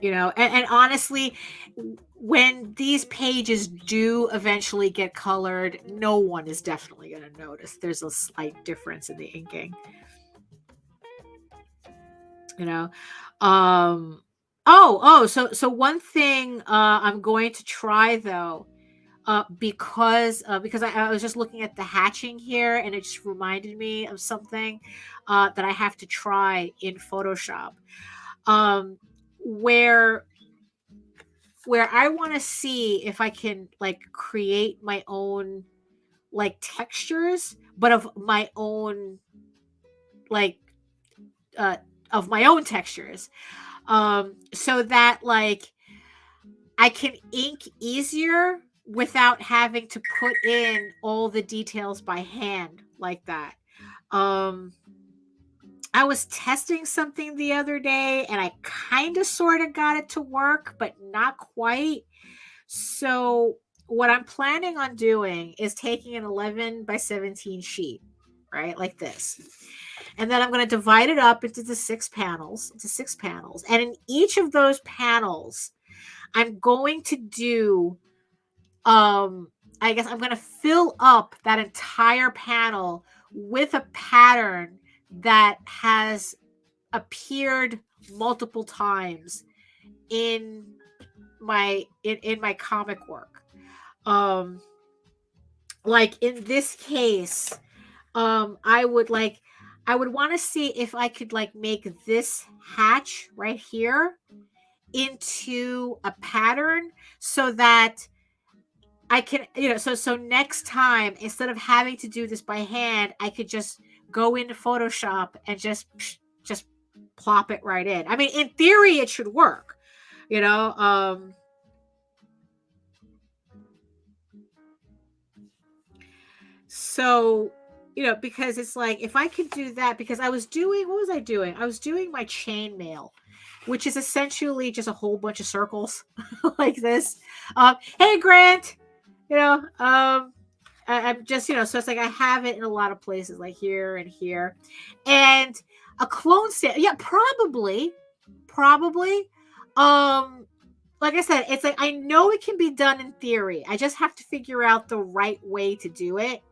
And honestly, when these pages do eventually get colored, no one is definitely going to notice. There's a slight difference in the inking. So one thing I'm going to try though, because I was just looking at the hatching here, and it just reminded me of something that I have to try in Photoshop, where I want to see if I can like create my own like textures, but of my own textures, so that like I can ink easier without having to put in all the details by hand like that. I was testing something the other day and I kind of sort of got it to work, but not quite. So what I'm planning on doing is taking an 11 by 17 sheet, right? Like this. And then I'm going to divide it up into 6 panels. And in each of those panels, I'm going to do, I guess I'm going to fill up that entire panel with a pattern that has appeared multiple times in my comic work. Like in this case, I would want to see if I could like make this hatch right here into a pattern, so that I can, so next time, instead of having to do this by hand, I could just go into Photoshop and just plop it right in. I mean, in theory, it should work, So, because it's like, if I could do that, because what was I doing? I was doing my chainmail, which is essentially just a whole bunch of circles like this. Hey, Grant, I'm just, so it's like I have it in a lot of places, like here and here, and a clone stamp. Yeah, probably. Like I said, it's like I know it can be done in theory. I just have to figure out the right way to do it.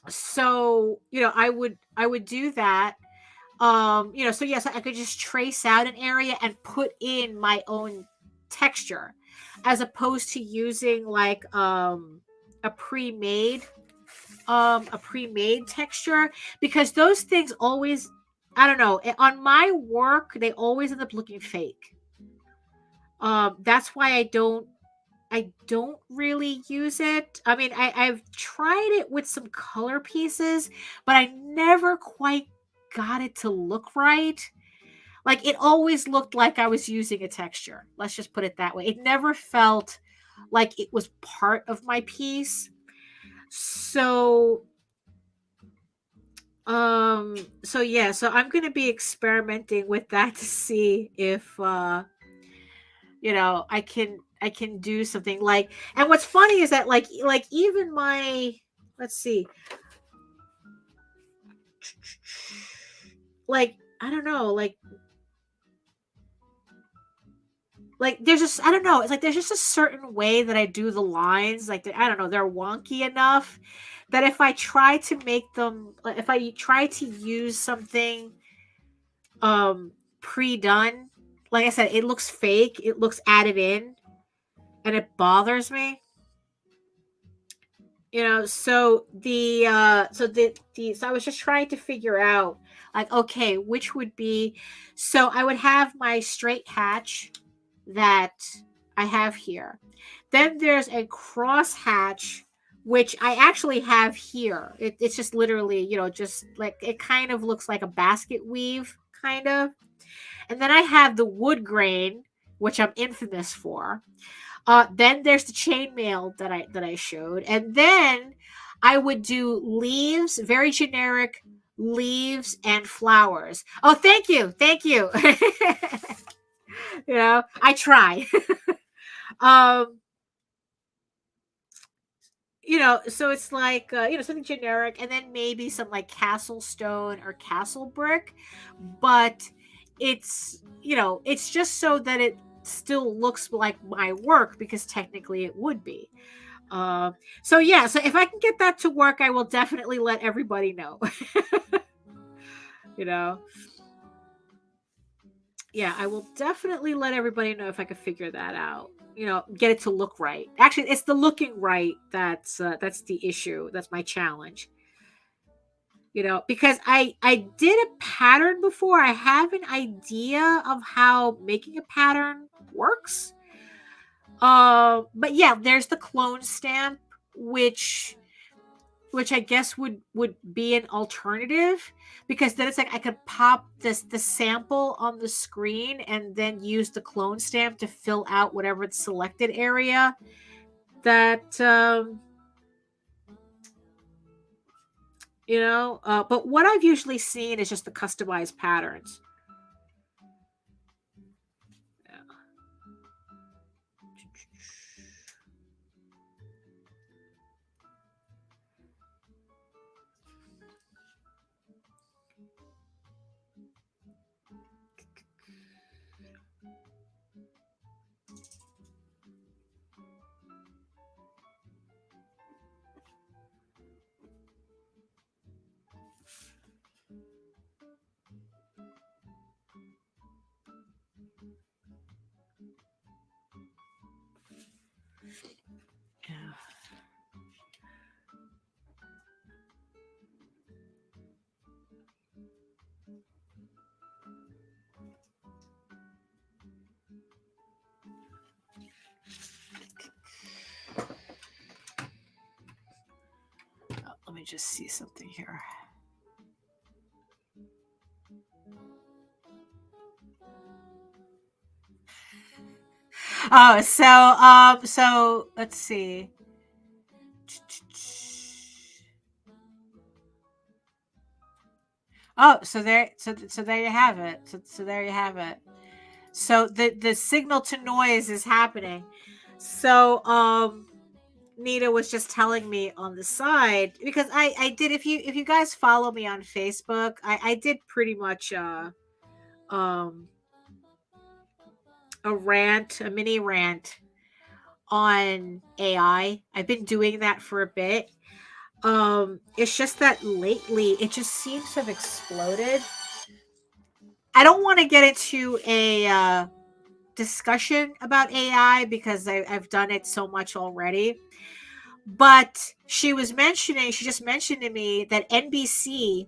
So I would do that. So yes, I could just trace out an area and put in my own texture, as opposed to using like a pre-made texture, because those things always, I don't know, on my work they always end up looking fake. That's why I don't really use it. I mean, I've tried it with some color pieces, but I never quite got it to look right. Like, it always looked like I was using a texture. Let's just put it that way. It never felt like it was part of my piece. So yeah, so I'm going to be experimenting with that to see if I can do something like, and what's funny is that like even my, let's see, like, I don't know, like there's just, I don't know, it's like there's just a certain way that I do the lines, like I don't know, they're wonky enough that if I try to make them, if I try to use something pre-done, like I said, it looks fake, it looks added in, and it bothers me. You know, so so I was just trying to figure out, like, okay, which would be, so I would have my straight hatch that I have here. Then there's a cross hatch, which I actually have here. It's just literally, you know, just like, it kind of looks like a basket weave, kind of. And then I have the wood grain, which I'm infamous for. Then there's the chainmail that I showed, and then I would do leaves, very generic leaves and flowers. Oh, thank you, thank you. You know, I try. You know, so it's like, you know, something generic, and then maybe some like castle stone or castle brick, but it's, you know, it's just so that it still looks like my work, because technically it would be. So yeah, so if I can get that to work, I will definitely let everybody know. You know, yeah, I will definitely let everybody know if I can figure that out. You know, get it to look right. Actually, it's the looking right that's the issue. That's my challenge. You know, because I did a pattern before. I have an idea of how making a pattern works. But yeah, there's the clone stamp, which I guess would be an alternative, because then it's like I could pop the sample on the screen and then use the clone stamp to fill out whatever the selected area that you know. But what I've usually seen is just the customized patterns. Let me just see something here. Oh, so let's see. Oh, so there you have it. So there you have it. So the signal to noise is happening. So Nita was just telling me on the side, because I did, if you guys follow me on Facebook, I did pretty much a mini rant on AI. I've been doing that for a bit. It's just that lately it just seems to have exploded. I don't want to get into a discussion about AI, because I've done it so much already. But she just mentioned to me that NBC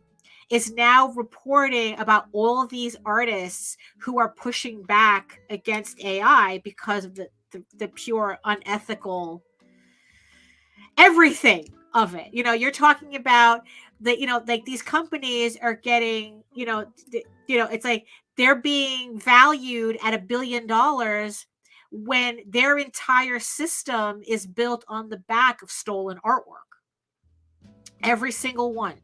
is now reporting about all of these artists who are pushing back against AI because of the pure unethical everything of it. You know, you're talking about the, you know, like these companies are getting, you know, it's like they're being valued at $1 billion when their entire system is built on the back of stolen artwork. Every single one.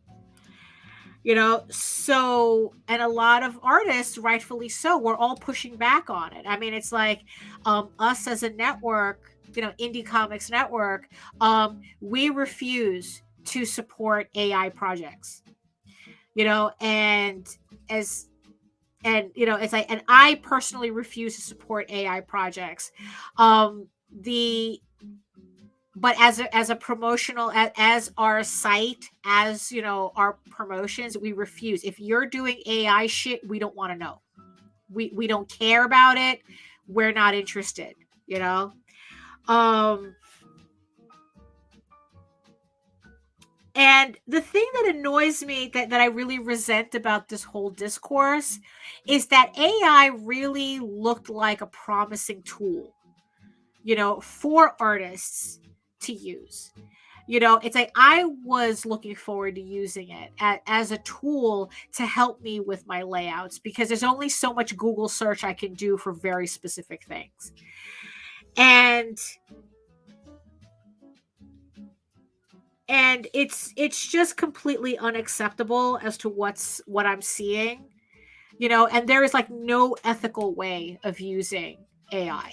You know, so, and a lot of artists, rightfully so, we're all pushing back on it. I mean, it's like us as a network, you know, Indie Comics Network, we refuse to support AI projects. You know, and you know, it's like, and I personally refuse to support AI projects. The but as a promotional, as our site, as you know, our promotions, we refuse. If you're doing AI shit, we don't want to know. We don't care about it. We're not interested, you know. And the thing that annoys me, that I really resent about this whole discourse, is that AI really looked like a promising tool, you know, for artists to use. You know, it's like I was looking forward to using it as a tool to help me with my layouts, because there's only so much Google search I can do for very specific things. And it's just completely unacceptable as to what I'm seeing, you know. And there is like no ethical way of using AI.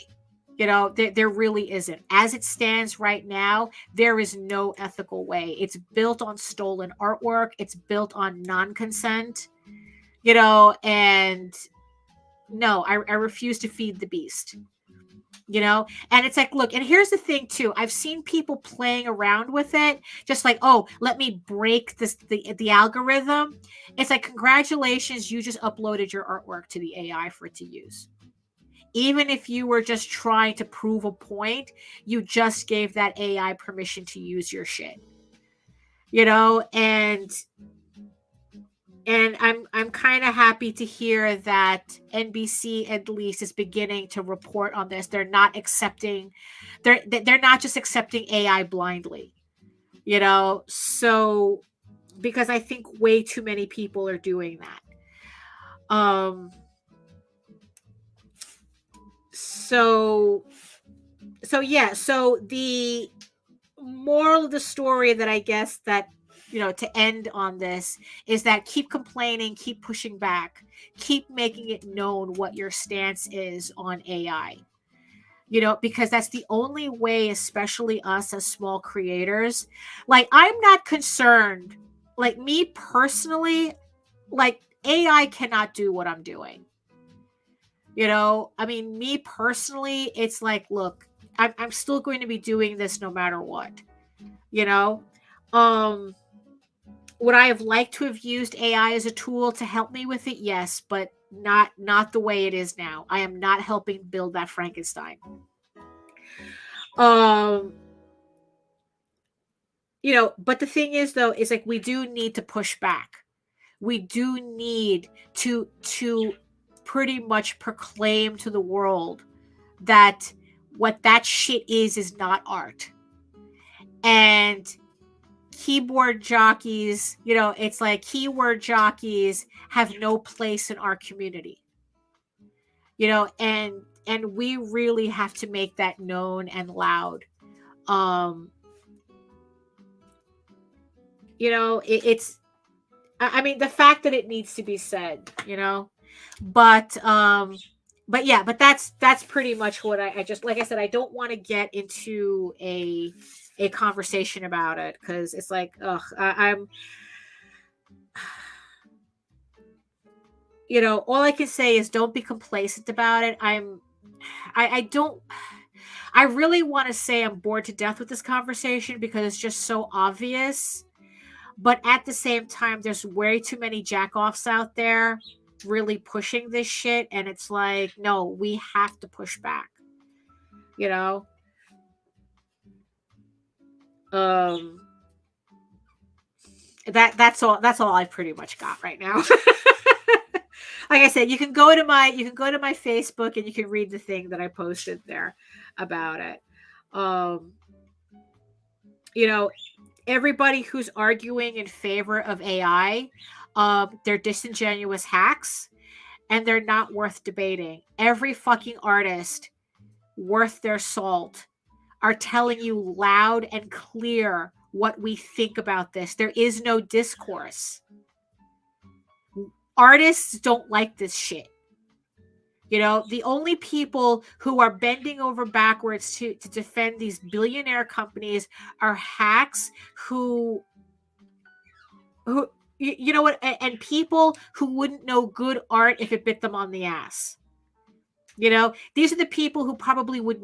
You know, there really isn't. As it stands right now, there is no ethical way. It's built on stolen artwork. It's built on non-consent, you know, and no, I refuse to feed the beast, you know. And it's like, look, and here's the thing too. I've seen people playing around with it, just like, oh, let me break the algorithm. It's like, congratulations, you just uploaded your artwork to the AI for it to use. Even if you were just trying to prove a point, you just gave that AI permission to use your shit. You know, and I'm kind of happy to hear that NBC at least is beginning to report on this. They're not accepting, they're not just accepting AI blindly. You know, so because I think way too many people are doing that. So yeah, so the moral of the story, that I guess, that, you know, to end on this, is that keep complaining, keep pushing back, keep making it known what your stance is on AI, you know, because that's the only way, especially us as small creators. Like, I'm not concerned, like, me personally, like, AI cannot do what I'm doing. You know, I mean, me personally, it's like, look, I'm still going to be doing this no matter what, you know. Would I have liked to have used AI as a tool to help me with it? Yes, but not the way it is now. I am not helping build that Frankenstein. You know, but the thing is, though, is like, we do need to push back. We do need to pretty much proclaim to the world that what that shit is not art. And keyboard jockeys, you know, it's like, keyboard jockeys have no place in our community, you know. And we really have to make that known and loud. You know, it's, I mean, the fact that it needs to be said, you know. But yeah, but that's pretty much what I just, like I said, I don't want to get into a conversation about it, because it's like, ugh, I'm, you know, all I can say is don't be complacent about it. I don't, I really want to say I'm bored to death with this conversation, because it's just so obvious. But at the same time, there's way too many jackoffs out there really pushing this shit. And it's like, no, we have to push back, you know? That's all I pretty much got right now. Like I said, you can go to my Facebook, and you can read the thing that I posted there about it. You know, everybody who's arguing in favor of AI, they're disingenuous hacks, and they're not worth debating. Every fucking artist worth their salt are telling you loud and clear what we think about this. There is no discourse. Artists don't like this shit. You know, the only people who are bending over backwards to defend these billionaire companies are hacks who you know what, and people who wouldn't know good art if it bit them on the ass. These are the people who probably would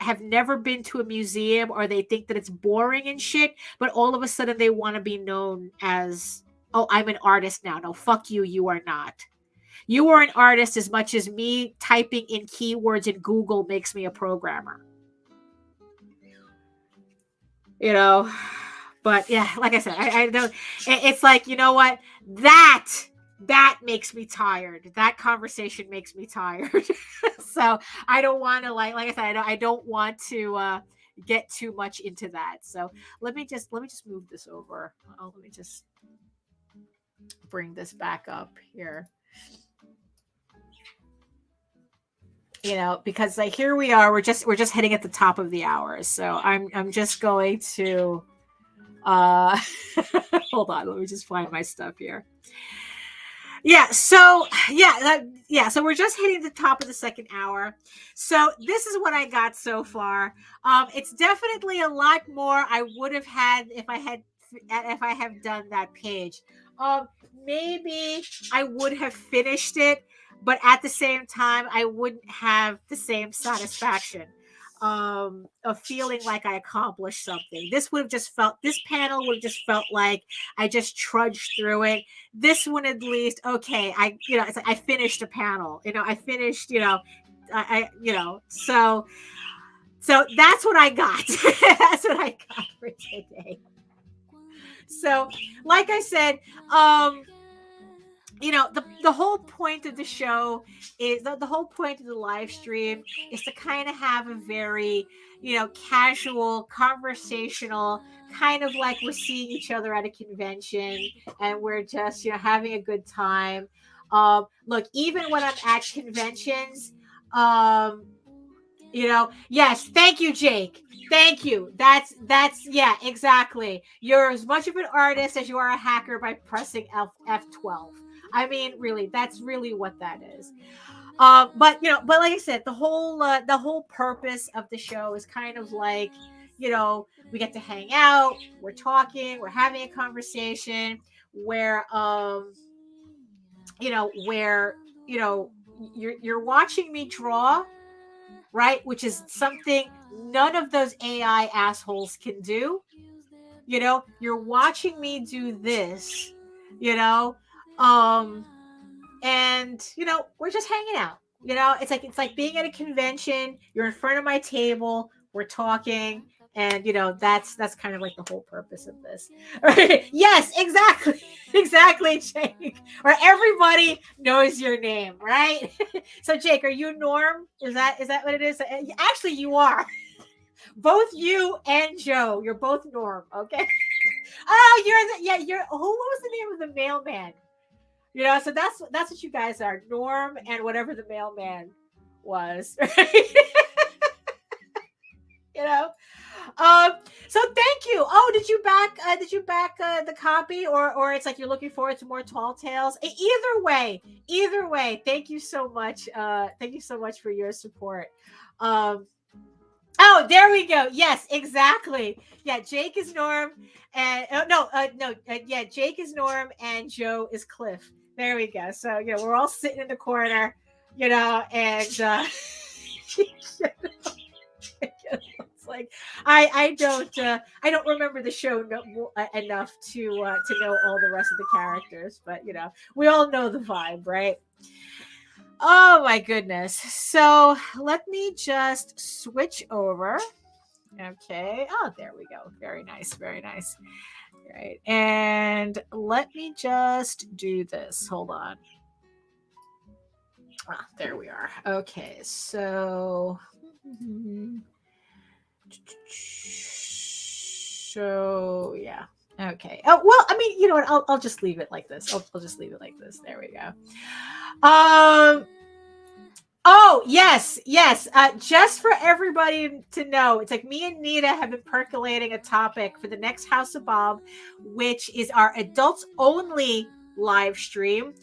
have never been to a museum, or they think that it's boring and shit, but all of a sudden they want to be known as, oh, I'm an artist now. No, fuck you. You are not. You are an artist as much as me typing in keywords in Google makes me a programmer. But yeah, like I said, I don't, it's like, you know what? That makes me tired. That conversation makes me tired. So I don't want to like I said, I don't want to get too much into that. So let me just move this over. Let me just bring this back up here. Because like here we are, we're just hitting at the top of the hour. So I'm just going to hold on, let me just find my stuff here. So we're just hitting the top of the second hour. So this is what I got so far. It's definitely a lot more I would have had if I have done that page. Maybe I would have finished it, but at the same time, I wouldn't have the same satisfaction of feeling like I accomplished something. This panel would have just felt like I just trudged through it. This one, at least, okay, it's like I finished a panel. I finished, so that's what I got. That's what I got for today. So, like I said, the whole point of the show is the whole point of the live stream is to kind of have a very, casual, conversational, kind of like we're seeing each other at a convention and we're just, having a good time. Look, even when I'm at conventions, yes, thank you, Jake. Thank you. That's yeah, exactly. You're as much of an artist as you are a hacker by pressing F12. I mean, really, that's really what that is. But like I said, the whole purpose of the show is kind of like, we get to hang out, we're talking, we're having a conversation where you're watching me draw, right? Which is something none of those AI assholes can do. You're watching me do this, and we're just hanging out. It's like being at a convention. You're in front of my table, we're talking, and that's kind of like the whole purpose of this. Right? Yes, exactly. Exactly, Jake. Or everybody knows your name, right? So Jake, are you Norm? Is that what it is? Actually, you are. Both you and Joe, you're both Norm, okay? Oh, you're what was the name of the mailman? So that's what you guys are, Norm and whatever the mailman was. Right? So thank you. Oh, did you back the copy, or it's like you're looking forward to more Tall Tales? Either way, thank you so much. Thank you so much for your support. Oh, there we go. Yes, exactly. Yeah, Jake is Norm, and Jake is Norm, and Joe is Cliff. There we go. So we're all sitting in the corner, and it's like I don't remember the show enough to know all the rest of the characters, but we all know the vibe, right? Oh my goodness. So let me just switch over. Okay. Oh, there we go. Very nice. Very nice. All right. And let me just do this. Hold on. There we are. Okay. So yeah. Okay. Oh, well, I mean, you know what? I'll just leave it like this. I'll just leave it like this. There we go. Oh, yes. Just for everybody to know, it's like me and Nita have been percolating a topic for the next House of Bob, which is our adults only live stream,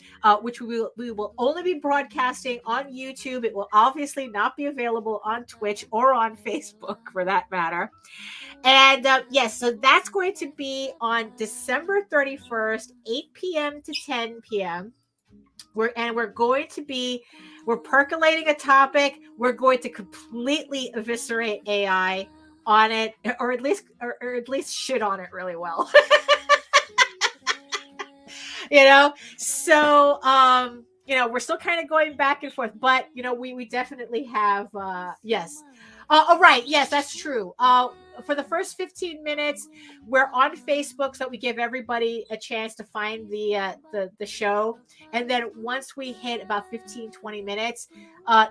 which we will only be broadcasting on YouTube. It will obviously not be available on Twitch or on Facebook for that matter. And yes, so that's going to be on December 31st, 8 p.m. to 10 p.m. we're percolating a topic. We're going to completely eviscerate AI on it, or at least shit on it really well. So we're still kind of going back and forth, but we definitely have yes. Oh, right. Yes, that's true. For the first 15 minutes, we're on Facebook, so we give everybody a chance to find the show. And then once we hit about 15-20 minutes,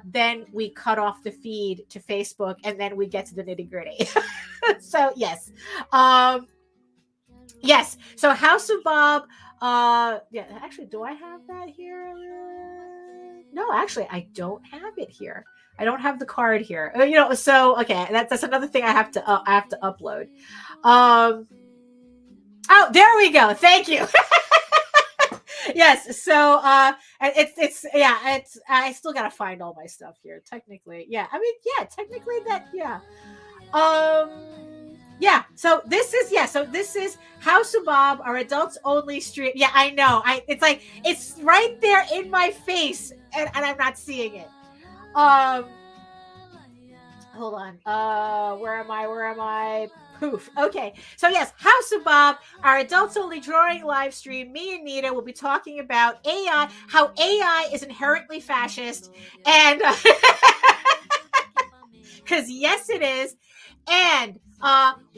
then we cut off the feed to Facebook, and then we get to the nitty-gritty. So yes. Yes. So House of Bob. Yeah, actually, do I have that here? No, actually, I don't have it here. I don't have the card here. So okay, that's another thing I have to upload. Oh, there we go. Thank you. Yes. So it's I still gotta find all my stuff here. Technically, yeah. I mean, yeah. Technically, that yeah. Yeah, so this is House of Bob, our adults only stream. Yeah, I know. It's right there in my face, and I'm not seeing it. Hold on. Where am I? Poof. Okay. So yes, House of Bob, our adults only drawing live stream. Me and Nita will be talking about AI, how AI is inherently fascist, and because yes, it is, and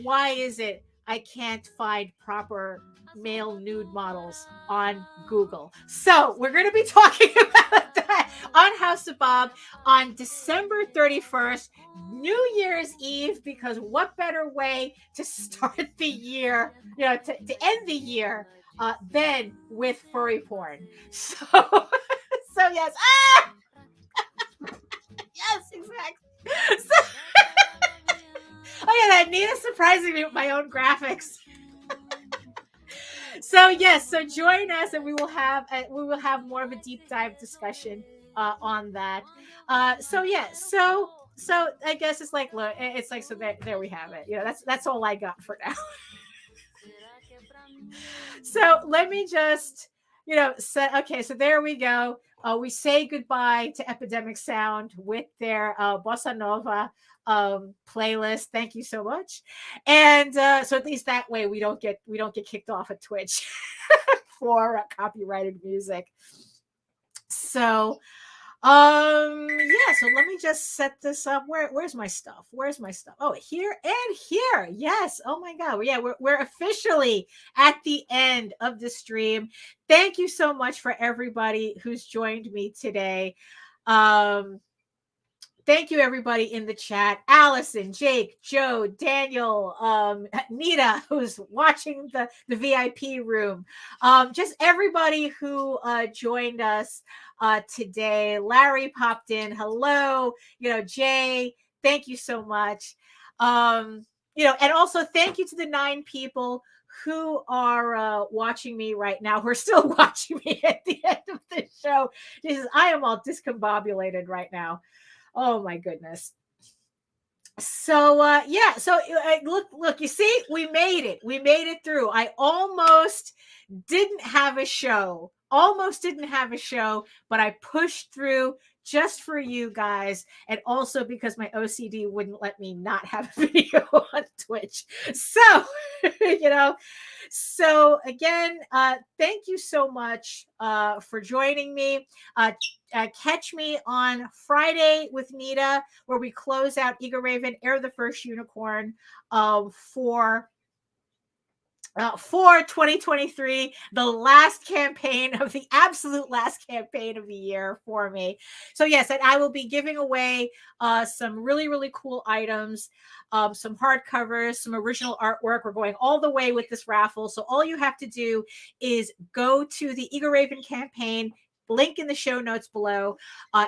why is it I can't find proper male nude models on Google? So we're going to be talking about that on House of Bob on December 31st, New Year's Eve, because what better way to start the year, to end the year than with furry porn. So yes. Yes, exactly. So, oh yeah, that Nina's surprising me with my own graphics. So yes, so join us, and we will have more of a deep dive discussion on that. So I guess it's like, look, it's like, so there we have it. That's all I got for now. So let me just say, okay, so there we go. We say goodbye to Epidemic Sound with their bossa nova playlist. Thank you so much. And so at least that way we don't get kicked off at Twitch for copyrighted music. So yeah, so let me just set this up. Where's my stuff? Oh, here and here. Yes. Oh my God. Yeah, we're officially at the end of the stream. Thank you so much for everybody who's joined me today. Thank you, everybody in the chat. Allison, Jake, Joe, Daniel, Nita, who's watching the VIP room. Just everybody who joined us today. Larry popped in. Hello. Jay, thank you so much. And also thank you to the 9 people who are watching me right now, who are still watching me at the end of the show. I am all discombobulated right now. Oh my goodness. So yeah, so look, you see, we made it through. I almost didn't have a show, but I pushed through just for you guys, and also because my OCD wouldn't let me not have a video on Twitch. So so again, thank you so much for joining me. Catch me on Friday with Nita, where we close out Ego Raven, Air the First Unicorn for 2023, the absolute last campaign of the year for me. So yes, and I will be giving away some really, really cool items, some hardcovers, some original artwork. We're going all the way with this raffle. So all you have to do is go to the Ego Raven campaign, link in the show notes below,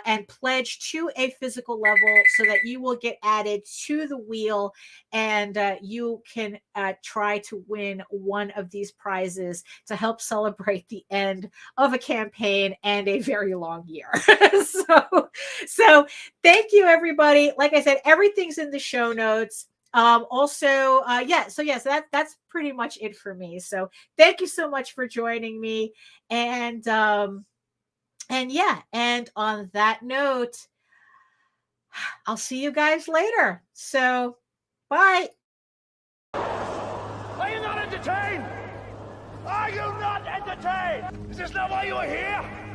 and pledge to a physical level so that you will get added to the wheel, and you can try to win one of these prizes to help celebrate the end of a campaign and a very long year. So thank you, everybody. Like I said, everything's in the show notes. So that's pretty much it for me. So thank you so much for joining me, and And yeah, and on that note, I'll see you guys later. So, bye. Are you not entertained? Are you not entertained? Is this not why you are here?